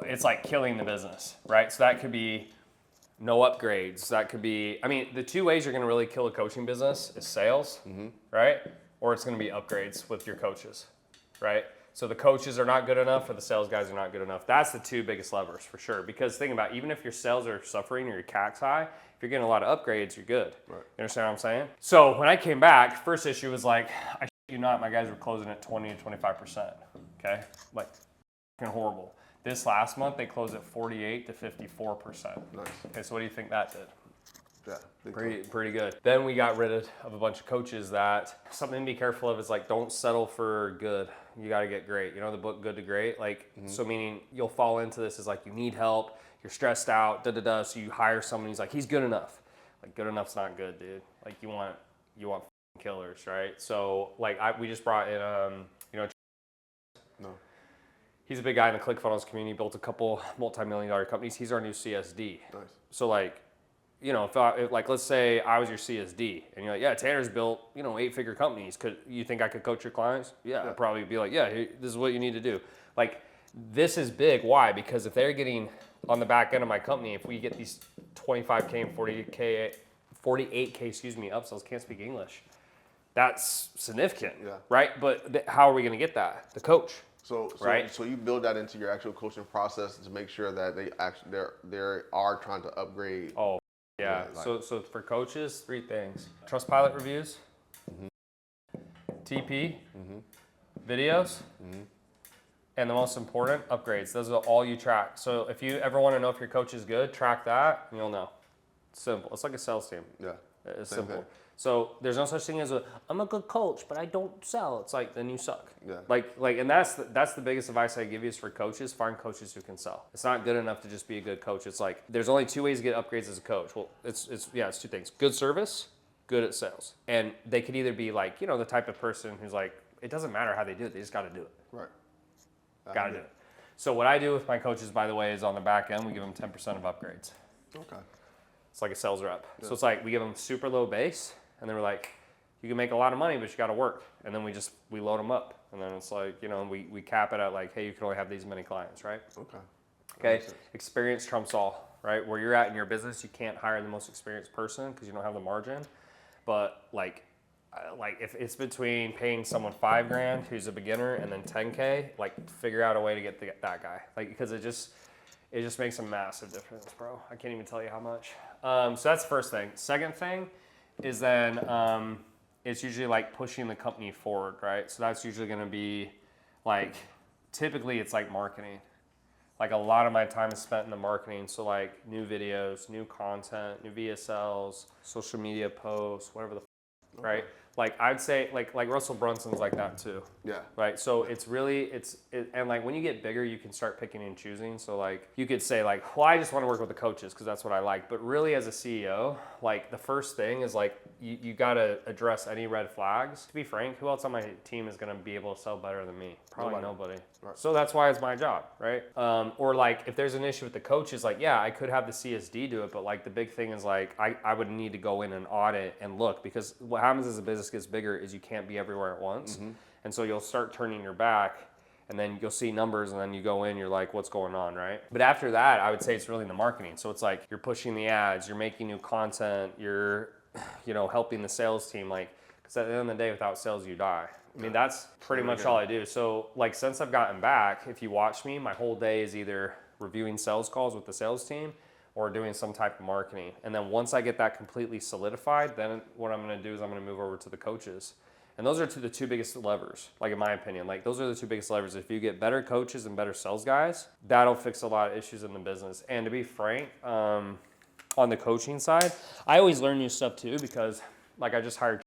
it's like killing the business, right? So that could be no upgrades. That could be, I mean, the two ways you're going to really kill a coaching business is sales, right? Or it's going to be upgrades with your coaches, right? So the coaches are not good enough or the sales guys are not good enough. That's the two biggest levers for sure. Because think about it, even if your sales are suffering or your CAC's high, if you're getting a lot of upgrades, you're good. Right. You understand what I'm saying? So when I came back, first issue was like, I shit you not, my guys were closing at 20 to 25%. Okay? Like, horrible. This last month, they closed at 48 to 54%. Nice. Okay, so what do you think that did? Yeah, Pretty good. Then we got rid of a bunch of coaches that something to be careful of is like, don't settle for good. You got to get great. You know the book Good to Great? Like, so meaning you'll fall into this is like you need help, you're stressed out, so you hire someone who's like, he's good enough. Like, good enough's not good, dude. Like, you want killers, right? So like we just brought in No. He's a big guy in the ClickFunnels community, built a couple multi-million-dollar companies. He's our new CSD. Nice. So like, you know, if like, let's say I was your CSD and you're like, yeah, Tanner's built, 8-figure companies. Could you think I could coach your clients? Yeah, I'd probably be like, yeah, this is what you need to do. Like, this is big. Why? Because if they're getting on the back end of my company, if we get these 25K and 48K, upsells, can't speak English. That's significant, right? But how are we going to get that? The coach. So right? So you build that into your actual coaching process to make sure that they are trying to upgrade. Oh, yeah. So for coaches, 3 things: Trustpilot reviews, TP, videos, and the most important, upgrades. Those are all you track. So if you ever want to know if your coach is good, track that, and you'll know. It's simple. It's like a sales team. Yeah. It's Same simple. thing. So there's no such thing as I'm a good coach, but I don't sell. It's like, then you suck. Yeah. Like, and that's the biggest advice I give you is for coaches, find coaches who can sell. It's not good enough to just be a good coach. It's like, there's only 2 ways to get upgrades as a coach. Well, it's 2 things: good service, good at sales. And they could either be like, the type of person who's like, it doesn't matter how they do it, they just got to do it. Right. Got to do it. So what I do with my coaches, by the way, is on the back end, we give them 10% of upgrades. Okay. It's like a sales rep. Yeah. So it's like, we give them super low base, and then we're like, you can make a lot of money, but you got to work. And then we load them up. And then it's like, we cap it at like, hey, you can only have these many clients, right? Okay. Experience trumps all, right? Where you're at in your business, you can't hire the most experienced person because you don't have the margin. But like if it's between paying someone $5,000 who's a beginner and then 10K, like figure out a way to get that guy. Like, because it just makes a massive difference, bro. I can't even tell you how much. So that's the first thing. Second thing is then, it's usually like pushing the company forward, right? So that's usually going to be like, typically it's like marketing. Like, a lot of my time is spent in the marketing. So like new videos, new content, new VSLs, social media posts, whatever right? Like, I'd say like Russell Brunson's like that too. Yeah. Right. So it's really, and like when you get bigger, you can start picking and choosing. So like you could say like, well, I just want to work with the coaches because that's what I like. But really, as a CEO, like the first thing is like, you got to address any red flags. To be frank, who else on my team is going to be able to sell better than me? Probably nobody. Right. So that's why it's my job, right? Or like if there's an issue with the coaches, like, yeah, I could have the CSD do it, but like the big thing is like, I would need to go in and audit and look, because what happens as a business gets bigger is you can't be everywhere at once. And so you'll start turning your back, and then you'll see numbers, and then you go in, you're like, what's going on, right? But after that, I would say it's really the marketing. So it's like you're pushing the ads, you're making new content, you're helping the sales team, like, because at the end of the day, without sales, you die. I mean, that's pretty much all I do. So like, since I've gotten back, if you watch me, my whole day is either reviewing sales calls with the sales team or doing some type of marketing. And then once I get that completely solidified, then what I'm going to do is I'm going to move over to the coaches. And those are the 2 biggest levers, like in my opinion. Like, those are the 2 biggest levers. If you get better coaches and better sales guys, that'll fix a lot of issues in the business. And to be frank, on the coaching side, I always learn new stuff too, because like I just hired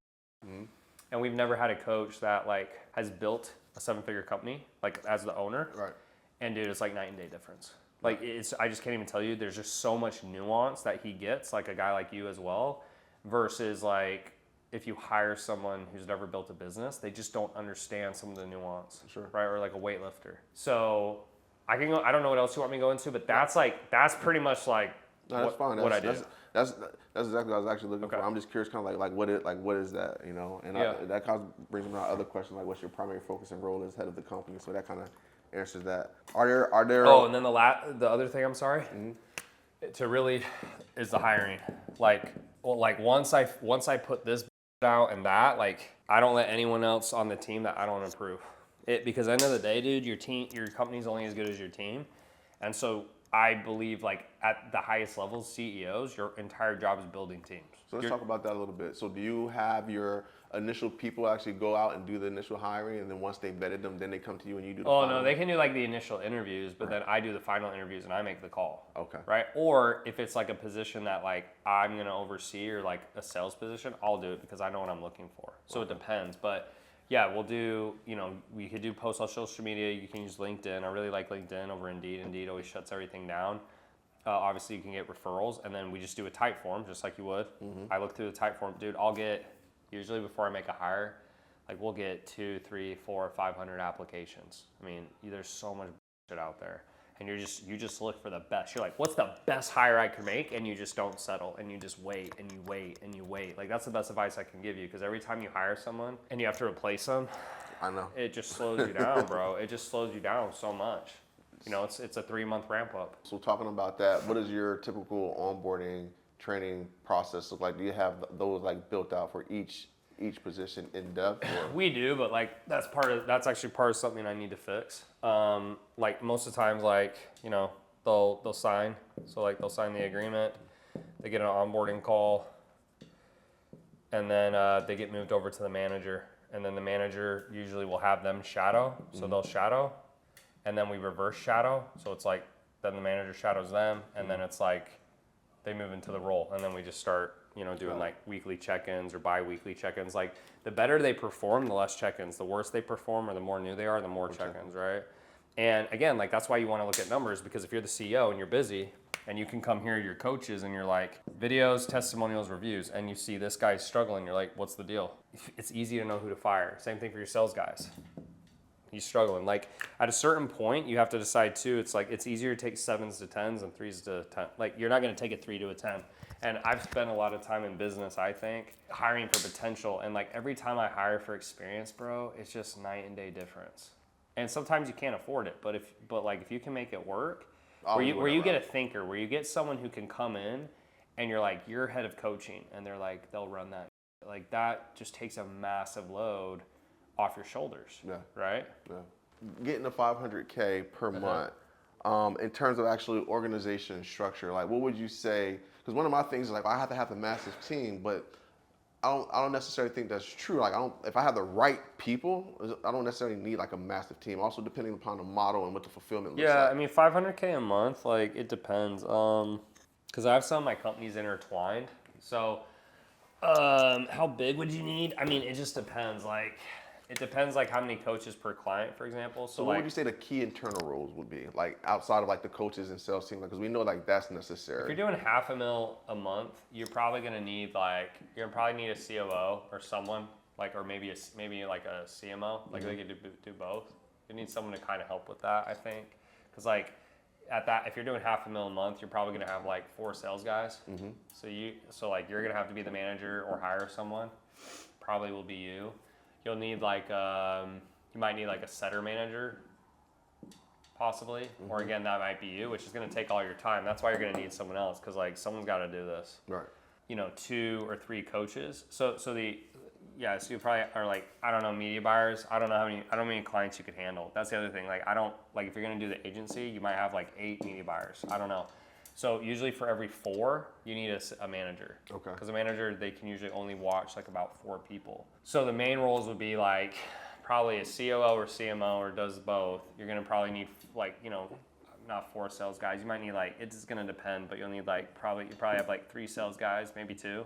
and we've never had a coach that like has built a 7-figure company, like as the owner. Right. And dude, it's like night and day difference. Like, I just can't even tell you, there's just so much nuance that he gets, like a guy like you as well, versus like if you hire someone who's never built a business, they just don't understand some of the nuance. Sure. Right? Or like a weightlifter. So I can go, I don't know what else you want me to go into, but that's pretty much like what I do. That's exactly what I was actually looking for. I'm just curious, kind of like what is that, And that kind of brings me to my other question, like what's your primary focus and role as head of the company? So that kind of answers that. Are there? Oh, and then the other thing, I'm sorry, to really is the hiring. Like once I put this out and that, like I don't let anyone else on the team that I don't approve. Because at the end of the day, dude, your company's only as good as your team. And so I believe like at the highest levels, CEOs, your entire job is building teams. So let's talk about that a little bit. So do you have your initial people actually go out and do the initial hiring, and then once they vetted them, then they come to you and you do the final? No, they can do like the initial interviews, but then I do the final interviews and I make the call. Okay. Right? Or if it's like a position that like I'm gonna oversee or like a sales position, I'll do it because I know what I'm looking for. So it depends. But yeah, we'll do, we could do posts on social media. You can use LinkedIn. I really like LinkedIn over Indeed. Indeed always shuts everything down. Obviously, you can get referrals, and then we just do a type form, just like you would. I look through the type form. Dude, I'll get, usually before I make a hire, like we'll get 200, 300, 400, 500 applications. I mean, there's so much shit out there. And you just look for the best. You're like, what's the best hire I could make? And you just don't settle, and you just wait, and you wait, and you wait. Like, that's the best advice I can give you, because every time you hire someone and you have to replace them, I know. it just slows you down, bro. It just slows you down so much. It's a 3-month ramp up. So talking about that, what does your typical onboarding training process look like? Do you have those like built out for each position in depth? Or? We do, but like that's actually part of something I need to fix. Like most of the times, like they'll sign. So like they'll sign the agreement, they get an onboarding call, and then they get moved over to the manager, and then the manager usually will have them shadow. So they'll shadow, and then we reverse shadow. So it's like then the manager shadows them, and then it's like they move into the role, and then we just start doing like weekly check-ins or bi-weekly check-ins. Like the better they perform, the less check-ins. The worse they perform or the more new they are, the more check-ins, right? And again, like that's why you want to look at numbers, because if you're the CEO and you're busy and you can come here to your coaches and you're like videos, testimonials, reviews, and you see this guy's struggling, you're like, what's the deal? It's easy to know who to fire. Same thing for your sales guys. He's struggling. Like at a certain point, you have to decide too. It's like it's easier to take 7s to 10s than 3s to 10. Like you're not going to take a 3 to a 10. And I've spent a lot of time in business, I think, hiring for potential. And like every time I hire for experience, bro, it's just night and day difference. And sometimes you can't afford it, but if you can make it work, where you get a thinker, where you get someone who can come in, and you're like you're head of coaching, and they're like they'll run that, like that just takes a massive load off your shoulders. Yeah. Right. Yeah. Getting to $500K per month. In terms of actually organization and structure, like what would you say? Because one of my things is like I have to have a massive team, but I don't necessarily think that's true. Like if I have the right people, I don't necessarily need like a massive team. Also depending upon the model and what the fulfillment looks like. Yeah, I mean $500K a month, like it depends. Because I have some of my companies intertwined. So how big would you need? I mean, it just depends. Like it depends like how many coaches per client, for example. So what would you say the key internal roles would be, like outside of like the coaches and sales team? Because we know like that's necessary. If you're doing $500,000 a month, you're probably gonna need a COO or someone like, or maybe like a CMO. Like they could do both. You need someone to kind of help with that, I think, because like at that, if you're doing $500,000 a month, you're probably gonna have like 4 sales guys. So like you're gonna have to be the manager or hire someone. Probably will be you. You'll need like you might need like a setter manager, possibly, or again that might be you, which is going to take all your time. That's why you're going to need someone else, because like someone's got to do this. Right. 2 or 3 coaches. So you probably are like, I don't know, media buyers. I don't know how many clients you could handle. That's the other thing. Like if you're going to do the agency, you might have like 8 media buyers. I don't know. So usually for every 4, you need a manager. Okay. Because a manager, they can usually only watch like about 4 people. So the main roles would be like probably a COO or CMO or does both. You're gonna probably need like, not 4 sales guys. You might need like, it's just gonna depend, but you'll need like you probably have like 3 sales guys, maybe 2.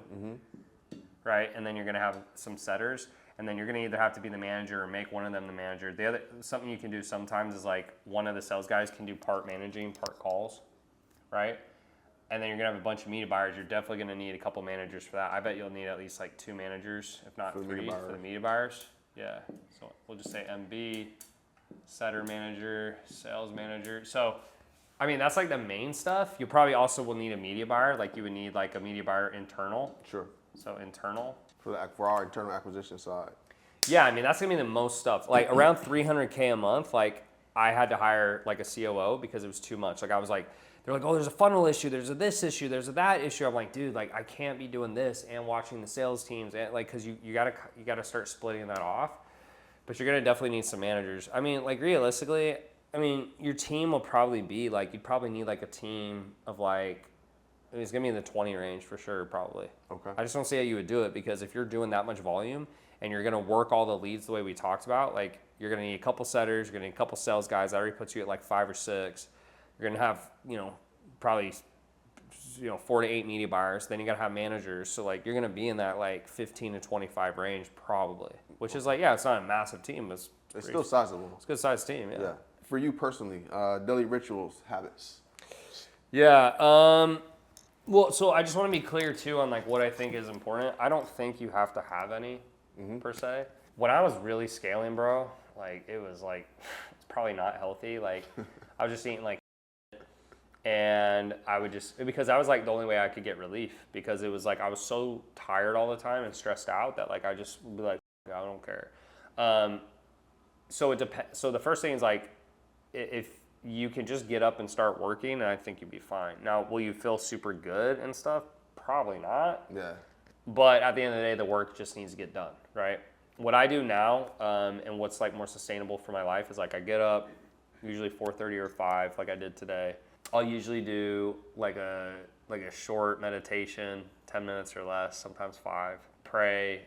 Right? And then you're gonna have some setters. And then you're gonna either have to be the manager or make one of them the manager. Something you can do sometimes is like one of the sales guys can do part managing, part calls. Right? And then you're gonna have a bunch of media buyers. You're definitely gonna need a couple managers for that. I bet you'll need at least like 2 managers, if not 3 for the media buyers. Yeah. So we'll just say MB, setter manager, sales manager. So, I mean, that's like the main stuff. You probably also will need a media buyer. Like you would need like a media buyer internal. Sure. So internal. For our internal acquisition side. Yeah, I mean, that's gonna be the most stuff. Like around $300K a month, like I had to hire like a COO because it was too much. Like I was like, they're like, oh, there's a funnel issue, there's a this issue, there's a that issue. I'm like, dude, like I can't be doing this and watching the sales teams, and like, cause you gotta start splitting that off. But you're gonna definitely need some managers. I mean, like realistically, I mean, your team will probably be like, you'd probably need like a team of like, I mean, it's gonna be in the 20 range for sure, probably. Okay. I just don't see how you would do it, because if you're doing that much volume and you're gonna work all the leads the way we talked about, like you're gonna need a couple setters, you're gonna need a couple sales guys. That already puts you at like 5 or 6. You're gonna have, probably 4 to 8 media buyers. Then you gotta have managers. So like you're gonna be in that like 15 to 25 range probably, which is like, yeah, it's not a massive team, but it's still sizable. It's a good sized team, yeah. Yeah. For you personally, daily rituals, habits. Yeah. Well, so I just want to be clear too on like what I think is important. I don't think you have to have any per se. When I was really scaling, bro, like it was like, it's probably not healthy. Like I was just eating like, and I would just, because that was like the only way I could get relief, because it was like, I was so tired all the time and stressed out that like, I just would be like, I don't care. So it depends. So the first thing is like, if you can just get up and start working, and I think you'd be fine. Now, will you feel super good and stuff? Probably not. Yeah. But at the end of the day, the work just needs to get done, right? What I do now, and what's like more sustainable for my life, is like I get up usually 4:30 or 5, like I did today. I'll usually do like a short meditation, 10 minutes or less, sometimes 5. Pray,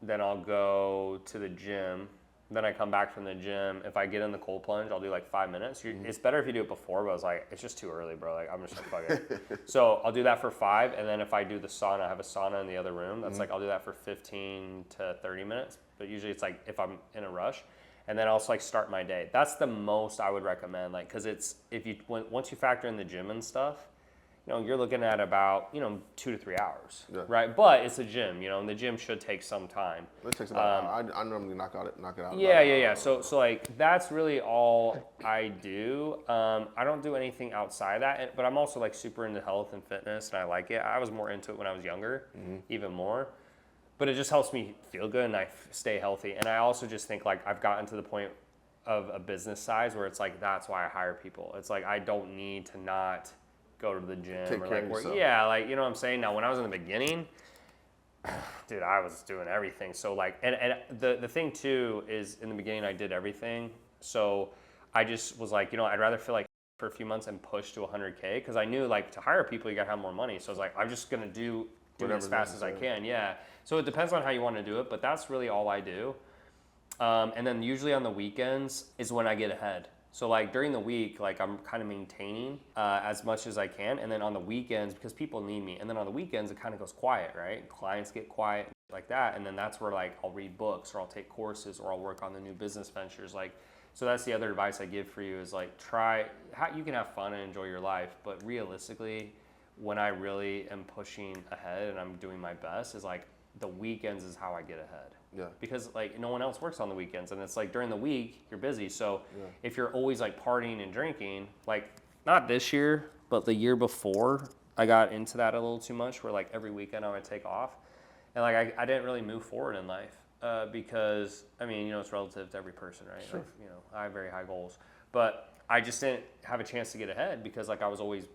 then I'll go to the gym. Then I come back from the gym. If I get in the cold plunge, I'll do like 5 minutes. It's better if you do it before, but I was like, it's just too early, bro. Like, I'm just like, fuck it. So I'll do that for 5. And then if I do the sauna, I have a sauna in the other room. That's like, I'll do that for 15 to 30 minutes. But usually it's like if I'm in a rush. And then I'll also like start my day. That's the most I would recommend. Like, cause it's, once you factor in the gym and stuff, you're looking at about, 2 to 3 hours, right? But it's a gym, and the gym should take some time. It takes about an hour. I normally knock it out. Yeah. So like that's really all I do. I don't do anything outside that, but I'm also like super into health and fitness, and I like it. I was more into it when I was younger, even more. But it just helps me feel good, and I stay healthy. And I also just think like I've gotten to the point of a business size where it's like, that's why I hire people. It's like, I don't need to not go to the gym take or care like of work. yourself. Yeah, like, you know what I'm saying? Now, when I was in the beginning, dude, I was doing everything. So like, and the thing too is, in the beginning I did everything. So I just was like, I'd rather feel like for a few months and push to 100K, because I knew like to hire people, you gotta have more money. So I was like, I'm just gonna do it as fast as I can. Yeah. So it depends on how you want to do it, but that's really all I do. And then usually on the weekends is when I get ahead. So like during the week, like I'm kind of maintaining as much as I can. And then on the weekends, because people need me. And then on the weekends, it kind of goes quiet, right? Clients get quiet like that. And then that's where like I'll read books, or I'll take courses, or I'll work on the new business ventures. Like, so that's the other advice I give for you is like, you can have fun and enjoy your life. But realistically, when I really am pushing ahead and I'm doing my best, is like the weekends is how I get ahead. Yeah. Because like no one else works on the weekends, and it's like during the week you're busy. So if you're always like partying and drinking, like not this year, but the year before, I got into that a little too much, where like every weekend I would take off, and like I didn't really move forward in life because I mean, it's relative to every person, right? Sure. Like, I have very high goals, but I just didn't have a chance to get ahead because like I was always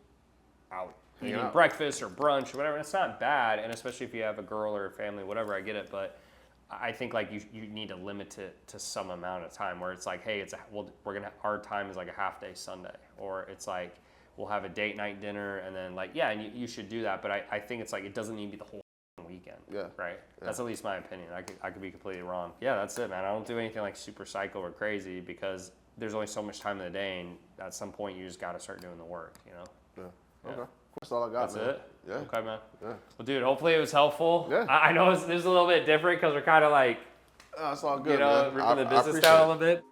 out eating breakfast or brunch or whatever. And it's not bad, and especially if you have a girl or a family, whatever, I get it, but I think like you need to limit it to some amount of time, where it's like, hey, our time is like a half day Sunday, or it's like we'll have a date night dinner, and then like, yeah, and you should do that, but I think it's like, it doesn't need to be the whole weekend. Yeah. Right. Yeah. That's at least my opinion. I could be completely wrong. Yeah, that's it, man. I don't do anything like super psycho or crazy, because there's only so much time in the day, and at some point you just got to start doing the work, Yeah. Okay. That's all I got, That's man. it? Yeah. Okay, man. Yeah. Well, dude, hopefully it was helpful. Yeah. I know this is a little bit different because we're kind of like, It's all good, ripping man. the business down a little bit.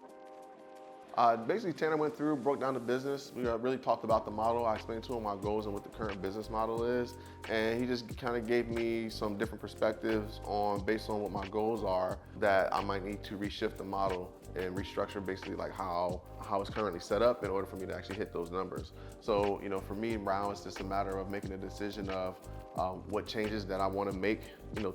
Basically, Tanner went through, broke down the business. We really talked about the model. I explained to him my goals and what the current business model is. And he just kind of gave me some different perspectives based on what my goals are, that I might need to reshift the model and restructure basically like how it's currently set up in order for me to actually hit those numbers. So, for me, Brown, it's just a matter of making a decision of, what changes that I want to make,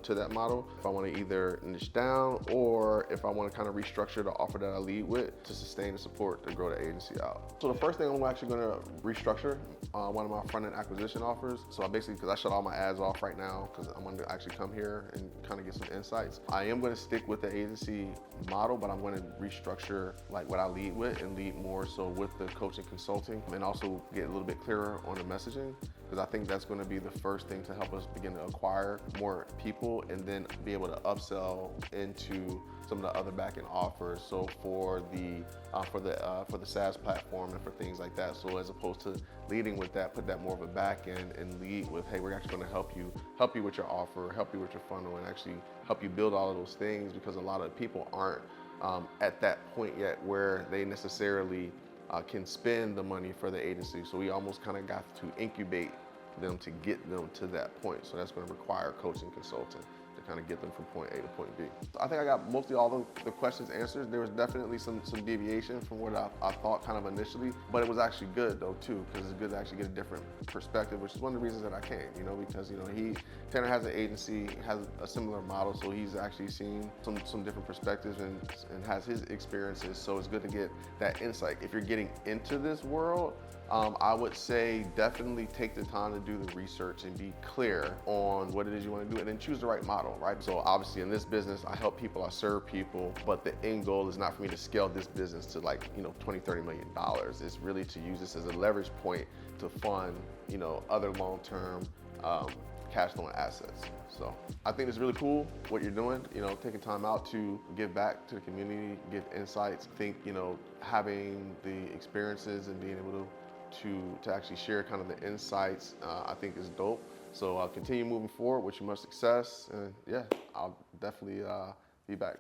to that model. If I want to either niche down or if I want to kind of restructure the offer that I lead with to sustain and support to grow the agency out. So the first thing I'm actually going to restructure one of my front-end acquisition offers. So because I shut all my ads off right now because I'm going to actually come here and kind of get some insights. I am going to stick with the agency model, but I'm going to restructure like what I lead with and lead more so with the coaching consulting and also get a little bit clearer on the messaging, because I think that's going to be the first thing to help us begin to acquire more people and then be able to upsell into some of the other back-end offers. So for the SaaS platform and for things like that. So as opposed to leading with that, put that more of a back end and lead with, hey, we're actually going to help you with your offer, help you with your funnel, and actually help you build all of those things, because a lot of people aren't at that point yet where they necessarily can spend the money for the agency. So we almost kind of got to incubate them to get them to that point. So that's going to require coaching consulting to kind of get them from point A to point B. I think I got mostly all the questions answered. There was definitely some deviation from what I thought kind of initially, but it was actually good though too, because it's good to actually get a different perspective, which is one of the reasons that I came, because Tanner has an agency, has a similar model, so he's actually seen some different perspectives and has his experiences. So it's good to get that insight. If you're getting into this world, I would say definitely take the time to do the research and be clear on what it is you want to do and then choose the right model, right? So obviously in this business, I help people, I serve people, but the end goal is not for me to scale this business to like, $20, $30 million. It's really to use this as a leverage point to fund, other long-term cash flowing assets. So I think it's really cool what you're doing, taking time out to give back to the community, give insights. I think, having the experiences and being able to actually share kind of the insights, I think is dope. So I'll continue moving forward, wish you much success, and yeah, I'll definitely be back.